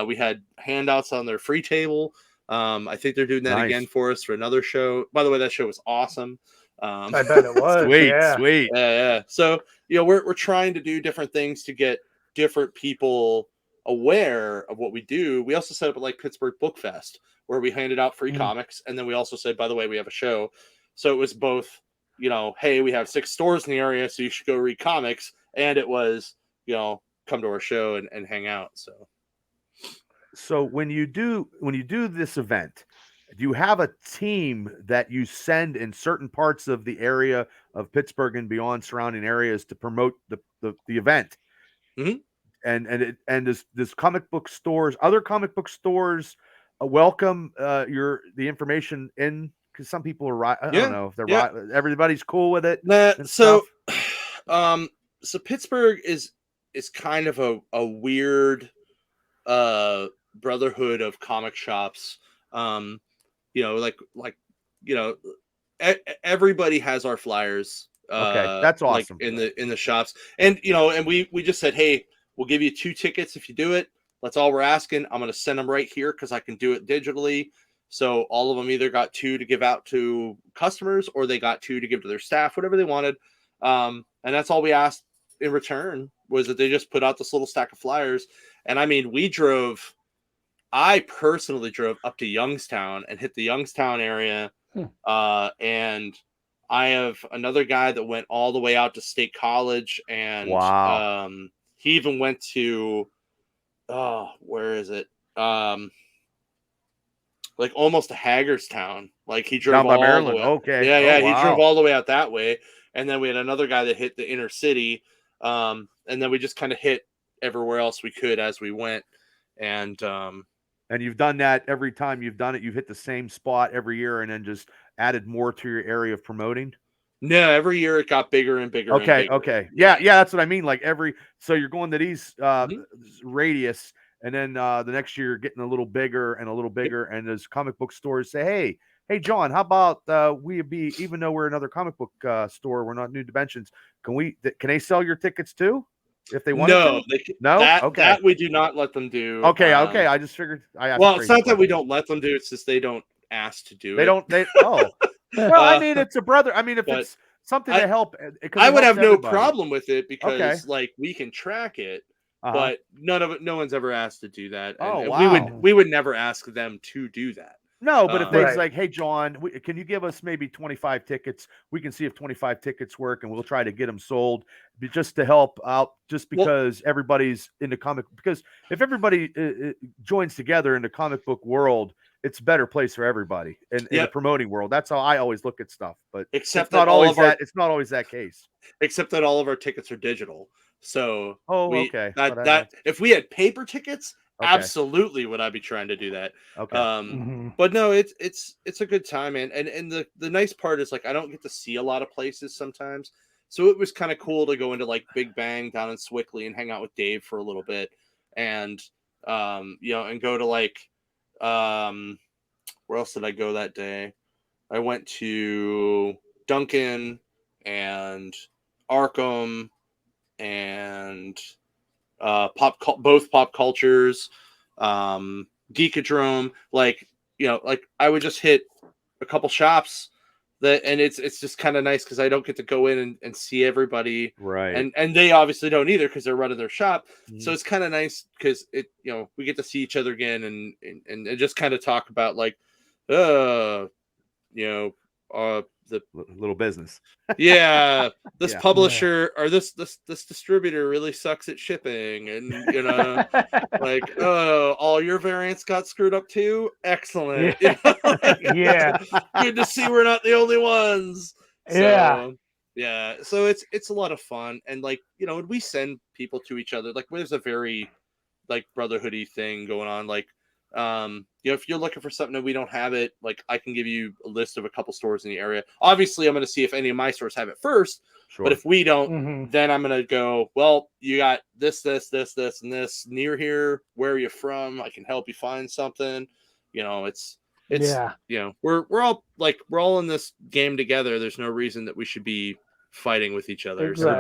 We had handouts on their free table. I think they're doing that again for us for another show. By the way, that show was awesome. I bet it was. Sweet. Yeah. So, we're trying to do different things to get different people aware of what we do. We also set up like Pittsburgh Book Fest, where we handed out free comics, and then we also said, by the way, we have a show. So it was both, hey, we have 6 stores in the area, so you should go read comics, and it was, come to our show and hang out. So when you do this event, do you have a team that you send in certain parts of the area of Pittsburgh and beyond surrounding areas to promote the event? Mm-hmm. And does comic book stores, other comic book stores, welcome the information in? Because some people are I don't know if they're everybody's cool with it. So Pittsburgh is kind of a weird brotherhood of comic shops. Everybody has our flyers. Okay, that's awesome. Like in the shops, and we just said, hey, we'll give you 2 tickets if you do it. That's all we're asking. I'm going to send them right here because I can do it digitally. So all of them either got 2 to give out to customers, or they got 2 to give to their staff, whatever they wanted. And that's all we asked in return, was that they just put out this little stack of flyers. And I mean, I personally drove up to Youngstown and hit the Youngstown area. And I have another guy that went all the way out to State College, and he even went to, where is it? Like almost to Hagerstown. Like he drove down by all Maryland. the way. Okay. Yeah. He drove all the way out that way. And then we had another guy that hit the inner city. And then we just kind of hit everywhere else we could as we went. And you've done that every time you've done it. You've hit the same spot every year and then just added more to your area of promoting. No, every year it got bigger and bigger. Okay. Yeah, that's what I mean. Like so you're going to these radius, and then the next year you're getting a little bigger and a little bigger. Yep. And those comic book stores say, hey, John, how about even though we're another comic book store, we're not New Dimensions. Can they sell your tickets too? If they want to? No? That we do not let them do. Okay. I just figured it's not that we don't let them do, it's just they don't ask to do it. Well, I mean, it's a brother. I mean, if it's something to help, I would have no problem with it because like we can track it, but no one's ever asked to do that. And we would never ask them to do that. No, but if they're like, hey, John, can you give us maybe 25 tickets? We can see if 25 tickets work, and we'll try to get them sold just to help out, just because everybody's in the comic. Because if everybody joins together in the comic book world, it's a better place for everybody in the promoting world. That's how I always look at stuff. But it's not always that case. Except that all of our tickets are digital. So okay. That if we had paper tickets, absolutely would I be trying to do that. Okay. But no, it's a good time, man. And the nice part is, like, I don't get to see a lot of places sometimes. So it was kind of cool to go into like Big Bang down in Swickley and hang out with Dave for a little bit, and and go to like where else did I go that day? I went to Duncan and Arkham and both Pop Cultures, Geekadrome. Like I would just hit a couple shops and it's just kind of nice because I don't get to go in and see everybody, right? And they obviously don't either because they're running their shop. So it's kind of nice because we get to see each other again and just kind of talk about like the little business. This publisher or this distributor really sucks at shipping, and like, all your variants got screwed up too. Excellent. Good to see we're not the only ones. So it's a lot of fun, and like when we send people to each other, like there's a very like brotherhoody thing going on. Like If you're looking for something that we don't have it, like I can give you a list of a couple stores in the area. Obviously, I'm going to see if any of my stores have it first. Sure. But if we don't, Mhm. then I'm going to go, well, you got this, and this near here. Where are you from? I can help you find something. It's Yeah. we're all in this game together. There's no reason that we should be fighting with each other. Exactly.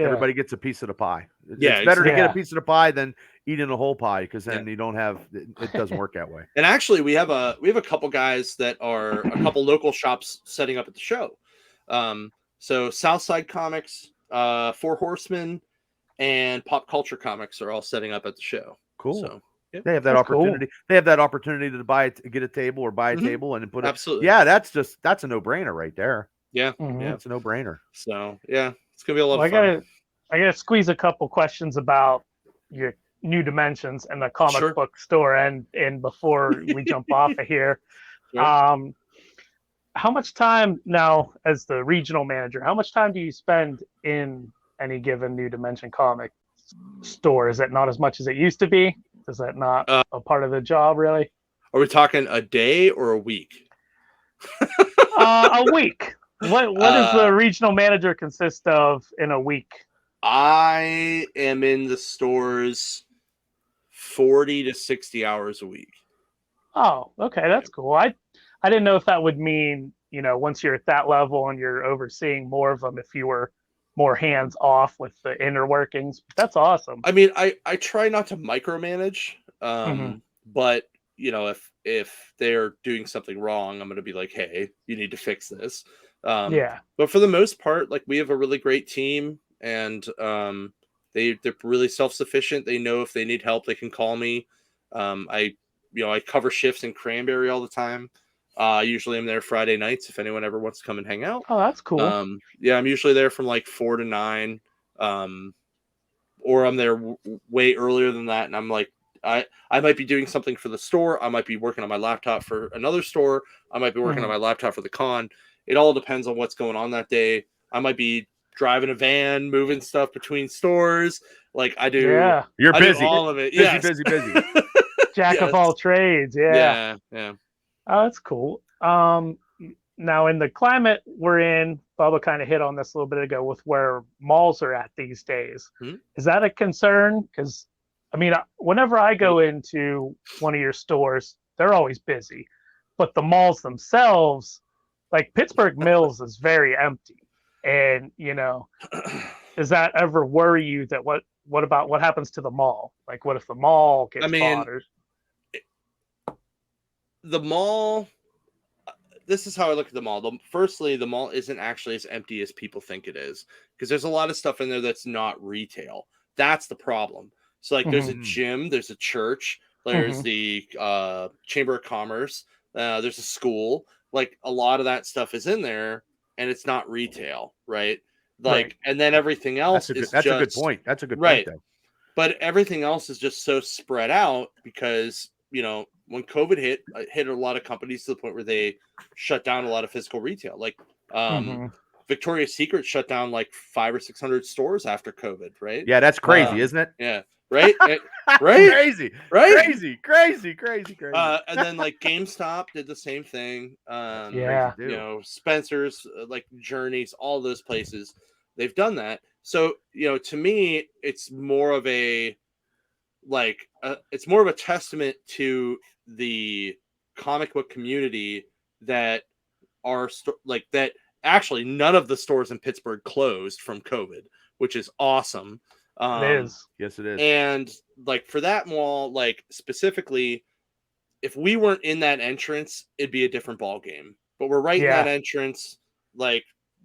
Everybody gets a piece of the pie. Yeah, It's better to get a exactly. piece of the pie than eating a whole pie, because then you don't have it doesn't work that way. And actually, we have a couple guys that are a couple local shops setting up at the show. So Southside Comics, Four Horsemen, and Pop Culture Comics are all setting up at the show. Cool. So they have that That's opportunity. cool. They have that opportunity to get a table or buy a table and then put it. Absolutely. Yeah, that's a no-brainer right there. Yeah. Mhm. Yeah. It's a no-brainer. So yeah, it's gonna be a lot Well, of fun. I gotta squeeze a couple questions about your New Dimensions and the comic Sure. book store, and before we jump off of here, Sure. how much time now, as the regional manager, how much time do you spend in any given New Dimension comic store? Is it not as much as it used to be? Is that not a part of the job, really? Are we talking a day or a week? A week. What does the regional manager consist of in a week? I am in the stores 40 to 60 hours a week. Oh, okay, that's cool. I didn't know if that would mean, once you're at that level and you're overseeing more of them, if you were more hands off with the inner workings. That's awesome. I mean, I try not to micromanage, Mhm. but if they're doing something wrong, I'm going to be like, hey, you need to fix this. Yeah. But for the most part, like, we have a really great team, and they're really self-sufficient. They know if they need help, they can call me. I cover shifts in Cranberry all the time. Usually I'm there Friday nights if anyone ever wants to come and hang out. Oh, that's cool. I'm usually there from like 4 to 9. Or I'm there way earlier than that, and I'm like, I might be doing something for the store. I might be working on my laptop for another store. I might be working on my laptop for the con. It all depends on what's going on that day. I might be driving a van, moving stuff between stores. Like I do. Yeah. You're I busy. do all of it. Busy. Jack of all trades. Yeah. Yeah. Oh, that's cool. Now in the climate we're in, Bubba kind of hit on this a little bit ago with where malls are at these days. Is that a concern? Because I mean, whenever I go into one of your stores, they're always busy, but the malls themselves, like Pittsburgh Mills, is very empty. And does that ever worry you that what about what happens to the mall? Like, what if the mall gets bought? Or... The mall. This is how I look at the mall. Firstly, the mall isn't actually as empty as people think it is, because there's a lot of stuff in there that's not retail. That's the problem. So like, there's a gym, there's a church, there's the Chamber of Commerce, there's a school. Like, a lot of that stuff is in there, and it's not retail, right? Like, and then everything else that's a good point. That's a good point, though. But everything else is just so spread out because when COVID hit, it hit a lot of companies to the point where they shut down a lot of physical retail. Like Victoria's Secret shut down like 500 or 600 stores after COVID, right? Yeah, that's crazy, isn't it? Yeah, right? Right? Crazy, right? Crazy. And then like GameStop did the same thing. Spencer's, like Journeys, all those places, they've done that. So, to me, it's more of a testament to the comic book community that that actually none of the stores in Pittsburgh closed from COVID, which is awesome. It is. Yes, it is. And like, for that mall, like specifically, if we weren't in that entrance, it'd be a different ball game. But we're right in that entrance. Like,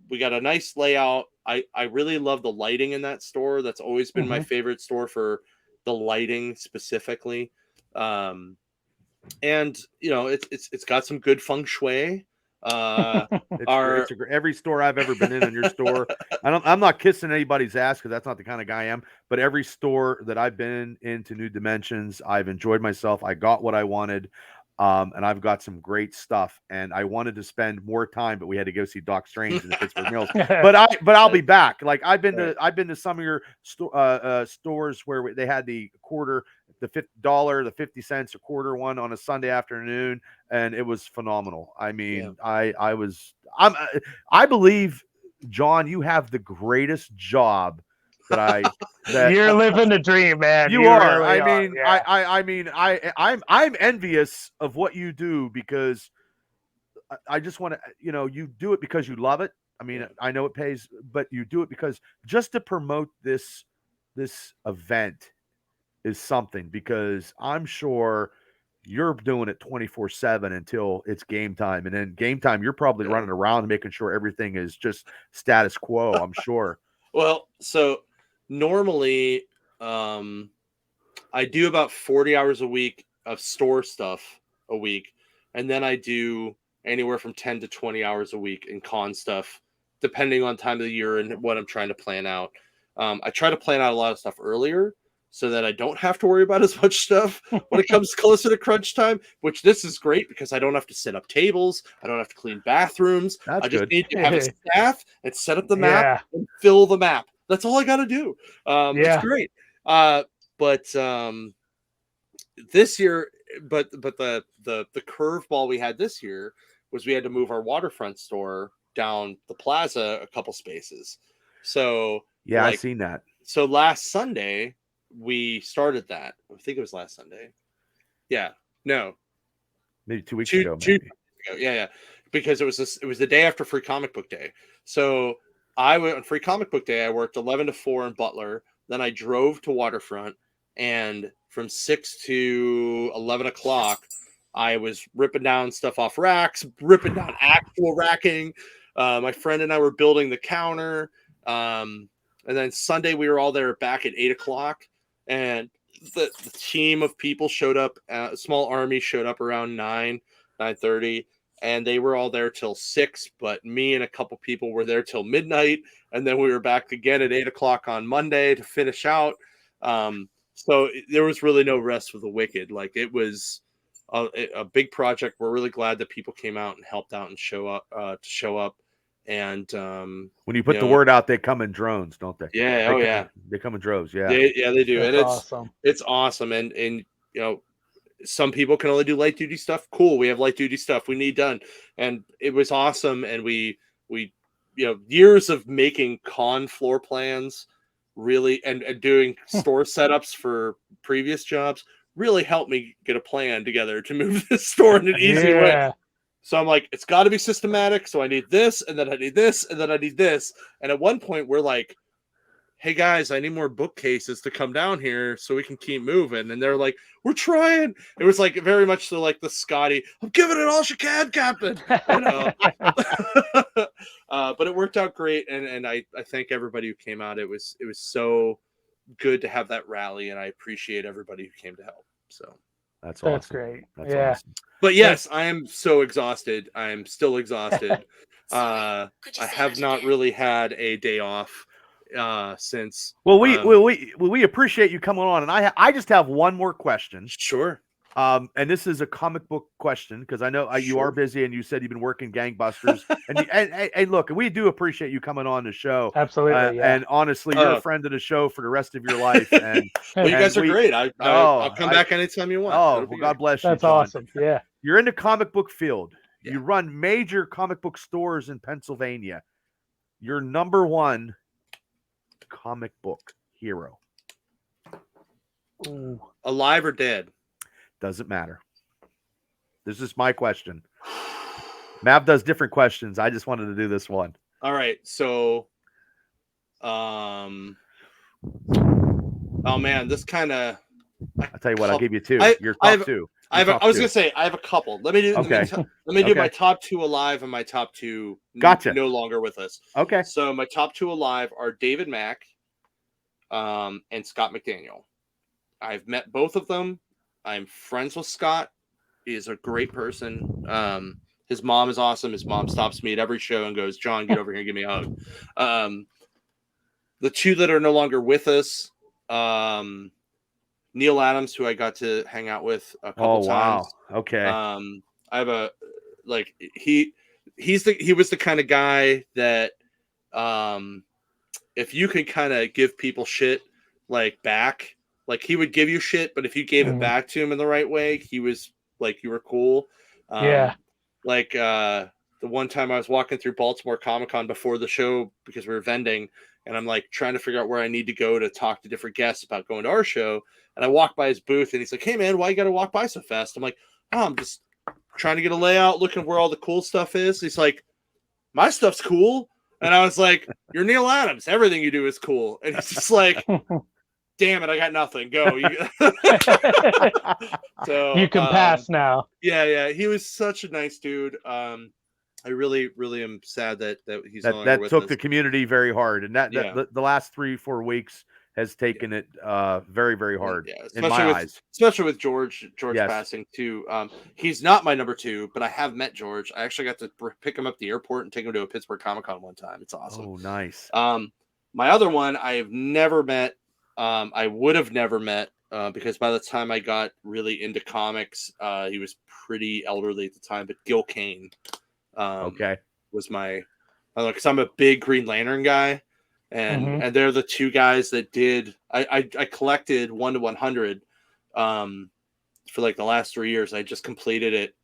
we got a nice layout. I really love the lighting in that store. That's always been my favorite store for the lighting specifically. And it's got some good feng shui. Every store I've ever been in your store, I'm not kissing anybody's ass, because that's not the kind of guy I am, but every store that I've been into New Dimensions, I've enjoyed myself. I got what I wanted. And I've got some great stuff, and I wanted to spend more time, but we had to go see Doc Strange in the Pittsburgh Mills. But I'll be back. Like, I've been to some of your stores where they had the quarter the $50, the 50 cents, a quarter one on a Sunday afternoon, and it was phenomenal. I mean, I believe, Jon, you have the greatest job that You're living the dream, man. you You are. really I are. mean, Yeah. I'm envious of what you do, because I just want to, you do it because you love it. I mean, I know it pays, but you do it because just to promote this event is something, because I'm sure you're doing it 24/7 until it's game time. And then game time, you're probably running around making sure everything is just status quo, I'm sure. Well, so normally I do about 40 hours a week of store stuff a week, and then I do anywhere from 10 to 20 hours a week in con stuff, depending on time of the year and what I'm trying to plan out. I try to plan out a lot of stuff earlier so that I don't have to worry about as much stuff when it comes closer to crunch time, which this is great because I don't have to set up tables. I don't have to clean bathrooms. That's I just good. need to have a staff and set up the map Yeah. and fill the map. That's all I got to do. It's Yeah. great. But this year, but the curveball we had this year was we had to move our waterfront store down the plaza a couple spaces. So Yeah, I seen that. So last Sunday we started that. I think it was last Sunday. Yeah, no, maybe 2 weeks ago. Yeah, because it was the day after Free Comic Book Day. So I went on Free Comic Book Day. I worked 11 to 4 in Butler. Then I drove to Waterfront, and from 6 to 11 o'clock, I was ripping down stuff off racks, ripping down actual racking. My friend and I were building the counter. And then Sunday, we were all there back at 8 o'clock. And the team of people showed up. A small army showed up around 9:30. And they were all there till 6. But me and a couple people were there till midnight. And then we were back again at 8 o'clock on Monday to finish out. So there was really no rest for the wicked. Like, it was a big project. We're really glad that people came out and helped out and show up. And when you put the word out, they come in drones, don't they? Yeah. They come in droves. Yeah. They do. That's and awesome. It's awesome. And some people can only do light duty stuff. Cool. We have light duty stuff we need done. And it was awesome. And we years of making con floor plans really and doing store setups for previous jobs really helped me get a plan together to move this store in an easy way. So I'm like, it's got to be systematic. So I need this, and then I need this, and then I need this. And at one point, we're like, hey guys, I need more bookcases to come down here so we can keep moving. And they're like, we're trying. It was like very much so like the Scotty, I'm giving it all she can, Captain. But it worked out great. And I thank everybody who came out. It was so good to have that rally, and I appreciate everybody who came to help. So that's awesome. That's great. That's awesome. But yes, I am so exhausted. I am still exhausted. I have not really had a day off since. Well, we appreciate you coming on, and I just have one more question. Sure. And this is a comic book question, because I know you are busy, and you said you've been working gangbusters. and look, we do appreciate you coming on the show. Absolutely. And honestly, you're a friend of the show for the rest of your life. And well, you guys are great. I'll come back anytime you want. Oh, well, God bless you. That's Jon. awesome. Yeah. You're in the comic book field. Yeah. You run major comic book stores in Pennsylvania. Your number one comic book hero. Ooh. Alive or dead? Doesn't matter. This is my question. Mav does different questions. I just wanted to do this one. All right. So, oh man, this kind of. I'll tell you what. I'll give you two. Your top two. I was gonna say I have a couple. Let me do. Okay. Let me do my top two alive and my top two no longer with us. Okay. So my top two alive are David Mack, and Scott McDaniel. I've met both of them. I'm friends with Scott. He is a great person. His mom is awesome. His mom stops me at every show and goes, "Jon, get over here and give me a hug." The two that are no longer with us, Neil Adams, who I got to hang out with a couple times. Wow. Okay. I have he was the kind of guy that if you could kind of give people shit like back, Like he would give you shit, but if you gave it back to him in the right way, he was like, you were cool. Yeah. Like the one time I was walking through Baltimore Comic-Con before the show because we were vending, and I'm like trying to figure out where I need to go to talk to different guests about going to our show. And I walk by his booth and he's like, "Hey man, why you got to walk by so fast?" I'm like, "Oh, I'm just trying to get a layout, looking where all the cool stuff is." He's like, "My stuff's cool." And I was like, "You're Neil Adams. Everything you do is cool." And he's just like, "Damn it, I got nothing. Go." So you can pass now. Yeah. He was such a nice dude. I really, really am sad that he's no longer that with took us. the community very hard, and Yeah. the last 3-4 weeks has taken it very, very hard in my eyes. Especially with George Yes. passing too. He's not my number 2, but I have met George. I actually got to pick him up at the airport and take him to a Pittsburgh Comic-Con one time. It's awesome. Oh, nice. My other one I have never met. I would have never met because by the time I got really into comics, he was pretty elderly at the time. But Gil Kane, was my, because I'm a big Green Lantern guy, and they're the two guys that did. I collected 1 to 100 for like the last 3 years. I just completed it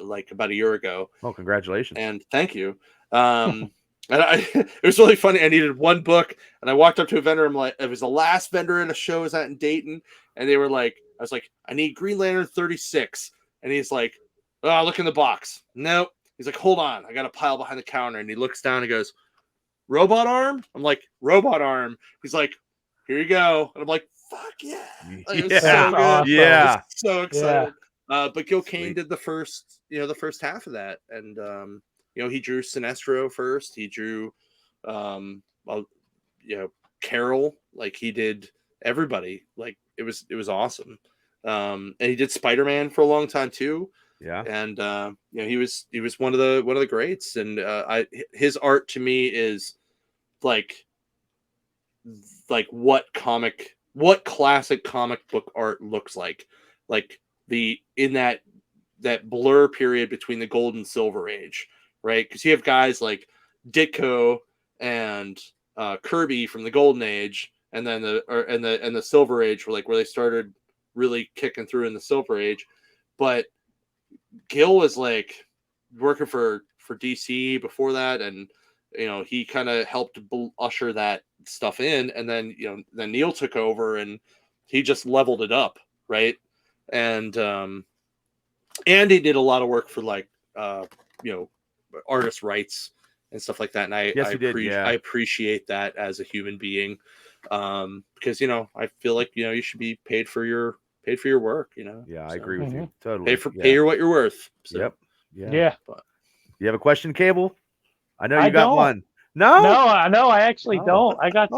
like about a year ago. Oh, congratulations! And thank you. And it was really funny. I needed one book, and I walked up to a vendor. I'm like, it was the last vendor at a show I was at in Dayton, and they were like, I was like, I need Green Lantern 36, and he's like, oh, look in the box. Nope. He's like, hold on, I got a pile behind the counter, and he looks down and goes, robot arm. I'm like, robot arm. He's like, here you go, and I'm like, fuck yeah. Like, it was so good. Awesome. Yeah, I was so excited. Yeah. But Gil Kane did the first half of that, and he drew Sinestro first. He drew, Carol. Like he did everybody. Like it was awesome. And he did Spider-Man for a long time too. Yeah. And he was one of the greats. And his art to me is like what classic comic book art looks like in that blur period between the gold and silver age, right? Because you have guys like Ditko and Kirby from the golden age, and then the silver age where they started really kicking through in the silver age. But Gil was like working for DC before that, and he kind of helped usher that stuff in, and then then Neil took over and he just leveled it up, right? And he did a lot of work for artist rights and stuff like that, and I appreciate that as a human being, because I feel like you should be paid for your work. Yeah, I agree with you totally. Pay what you're worth. So. Yep. Yeah. But, you have a question, Cable? I know you got one. No, I actually don't. I got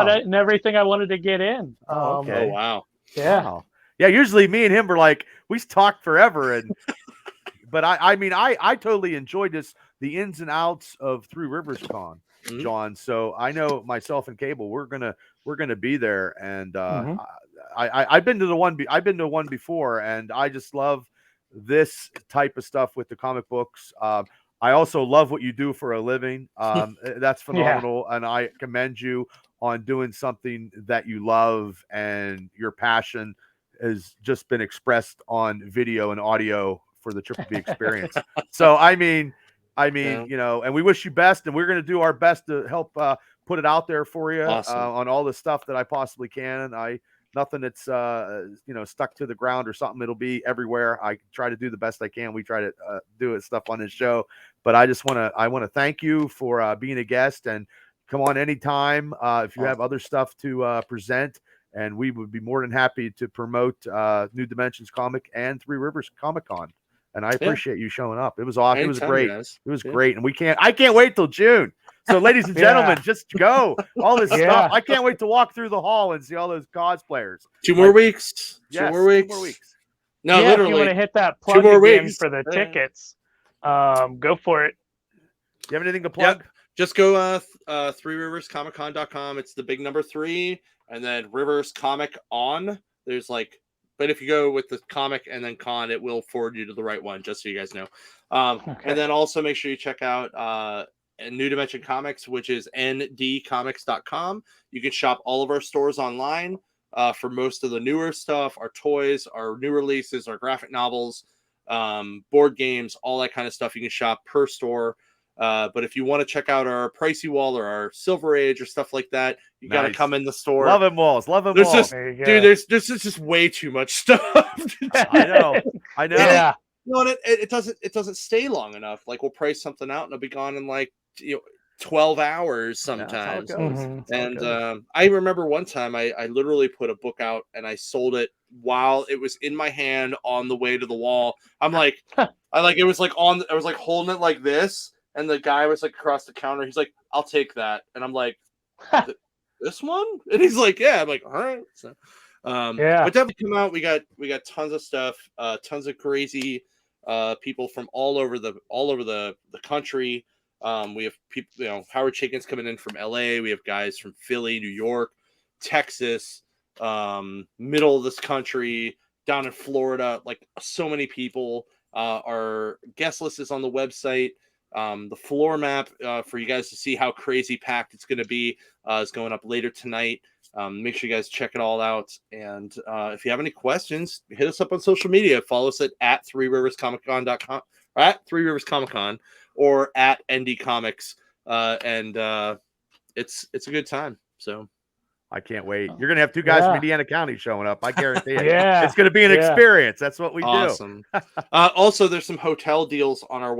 it and everything I wanted to get in. Okay. Oh wow. Yeah. Wow. Yeah. Usually, me and him were like, we talked forever, and but I totally enjoyed the ins and outs of Three Rivers Con, John. So I know myself and Cable, we're gonna be there, and I've been to one before, and I just love this type of stuff with the comic books. I also love what you do for a living. That's phenomenal, and I commend you on doing something that you love, and your passion has just been expressed on video and audio for the Triple B experience. So I mean, yeah. And we wish you best, and we're going to do our best to help put it out there for you. Awesome. On all the stuff that I possibly can. Nothing that's stuck to the ground or something. It'll be everywhere. I try to do the best I can. We try to do it stuff on this show, but I want to thank you for being a guest, and come on anytime if you have other stuff to present, and we would be more than happy to promote New Dimensions Comic and Three Rivers Comic Con. And I appreciate you showing up. It was awesome. It was great. It was great, and I can't wait till June. So, ladies and gentlemen, just go. All this stuff. I can't wait to walk through the hall and see all those cosplayers. 2 more weeks. Yes, 2 more weeks. 2 more weeks. No, literally. If you want to hit that plug again for the tickets, go for it. You have anything to plug? Yep. Just go threeriverscomiccon.com. It's the big number 3, and then Rivers Comic on. There's but if you go with the comic and then con, it will forward you to the right one, just so you guys know. And then also make sure you check out New Dimension Comics, which is ndcomics.com. You can shop all of our stores online. for most of the newer stuff, our toys, our new releases, our graphic novels, board games, all that kind of stuff. You can shop per store. But if you want to check out our pricey wall or our Silver Age or stuff like that, you got to come in the store. Love them walls. Love them There's walls. just, dude, there's just way too much stuff. I know. Yeah. No, it doesn't stay long enough. Like we'll price something out and it'll be gone in like 12 hours sometimes. And I remember one time I literally put a book out and I sold it while it was in my hand on the way to the wall. I'm like, it was like I was like holding it like this, and the guy was like across the counter. He's like, "I'll take that," and I'm like, "This one?" And he's like, "Yeah." I'm like, "All right." So, but definitely come out. We got tons of stuff, tons of crazy people from all over the country. We have people, Howard Chaykin's coming in from LA. We have guys from Philly, New York, Texas, middle of this country, down in Florida, like so many people. Our guest list is on the website. The floor map for you guys to see how crazy packed it's going to be is going up later tonight. Make sure you guys check it all out. And if you have any questions, hit us up on social media. Follow us at 3riverscomiccon.com, or at 3 Rivers Comic Con, or at ND Comics. And it's a good time. So I can't wait. You're going to have two guys from Indiana County showing up. I guarantee it. It's going to be an experience. That's what we do. Also, there's some hotel deals on our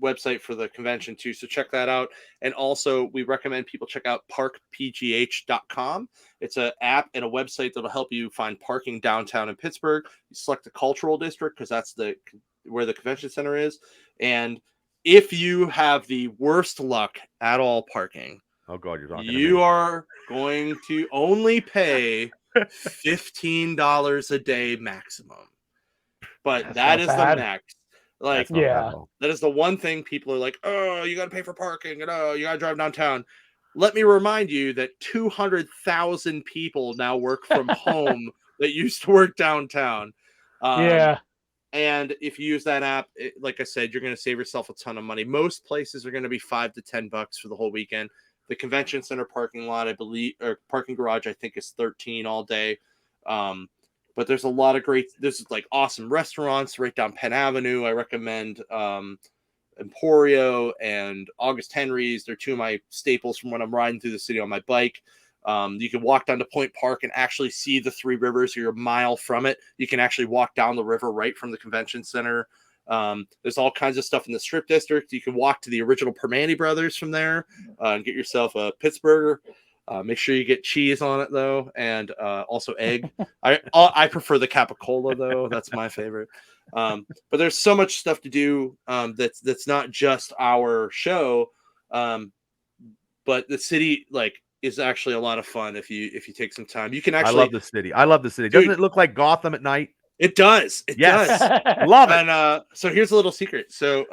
website for the convention too, so check that out. And also we recommend people check out parkpgh.com. It's an app and a website that'll help you find parking downtown in Pittsburgh. You select the cultural district because that's where the convention center is, and if you have the worst luck at all parking, oh god, you're talking you are going to only pay $15 a day maximum, but that is the max. Like, that is the one thing people are like, oh, you got to pay for parking, and oh, you got to drive downtown. Let me remind you that 200,000 people now work from home that used to work downtown. And if you use that app, like I said, you're going to save yourself a ton of money. Most places are going to be $5 to $10 for the whole weekend. The convention center parking lot, I believe, or parking garage, I think is $13 all day. But there's a lot of there's like awesome restaurants right down Penn Avenue. I recommend Emporio and August Henry's. They're two of my staples from when I'm riding through the city on my bike. You can walk down to Point Park and actually see the Three Rivers. You're a mile from it. You can actually walk down the river right from the convention center. There's all kinds of stuff in the Strip District. You can walk to the original Permane Brothers from there and get yourself a Pittsburgher. Make sure you get cheese on it though, and also egg. I prefer the capicola though. That's my favorite. But there's so much stuff to do that's not just our show, but the city is actually a lot of fun if you take some time. You can actually. I love the city. Doesn't it look like Gotham at night? It does. It does. Love it. And so here's a little secret. So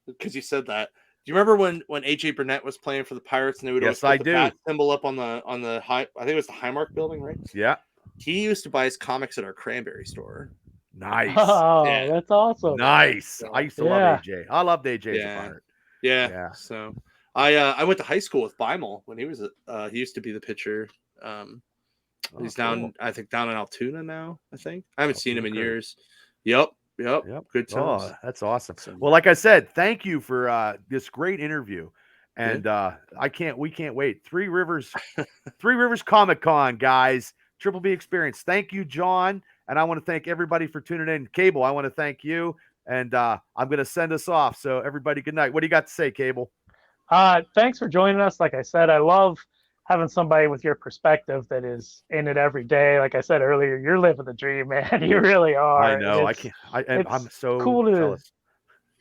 because you said that. Do you remember when AJ Burnett was playing for the Pirates and they would always put the bat symbol up on the high? I think it was the Highmark building, right? Yeah. He used to buy his comics at our Cranberry store. Nice. Oh, that's awesome. Nice. I used to love AJ. I loved AJ as a pirate. Yeah. So I went to high school with Beimel when he was he used to be the pitcher. He's down, I think, down in Altoona now. I think I haven't seen him in years. Yep. Good times. Oh, that's awesome. Well, like I said, thank you for this great interview, and we can't wait. Three Rivers Comic Con, guys. Triple B Experience. Thank you, Jon, and I want to thank everybody for tuning in. Cable, I want to thank you, and I'm going to send us off. So everybody, good night. What do you got to say, Cable? Thanks for joining us. Like I said, I love having somebody with your perspective that is in it every day. Like I said earlier, you're living the dream, man. You really are. I know. I'm so cool jealous.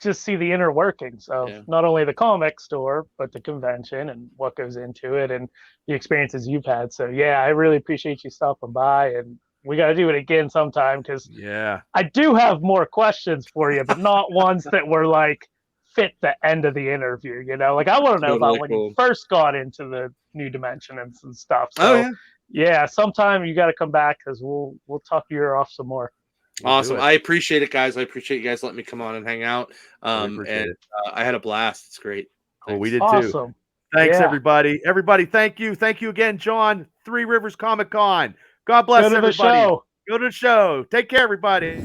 To just see the inner workings of not only the comic store, but the convention and what goes into it and the experiences you've had. So I really appreciate you stopping by, and we got to do it again sometime because I do have more questions for you, but not ones that were like fit the end of the interview, like I want to know about when you first got into the new dimension and some stuff. So sometime you got to come back because we'll talk your ear off some more. Awesome. I appreciate it, guys. I appreciate you guys letting me come on and hang out. I had a blast. It's great. Well, we did too. Thanks, Yeah. everybody. Everybody, thank you. Thank you again, Jon. Three Rivers Comic Con. God bless Go to the everybody. show. Go to the show. Take care, everybody.